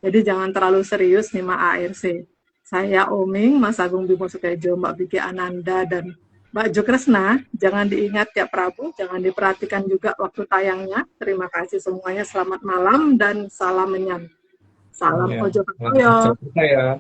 Jadi jangan terlalu serius nyimak ARC. Saya Oming, Mas Agung Bimo Sutejo, Mbak Vicky Ananda, dan Mbak Jo Kresna. Jangan diingat ya Prabu, jangan diperhatikan juga waktu tayangnya. Terima kasih semuanya, selamat malam dan salam menyan. Salam Ya. Ojo Pertoyo. Ya.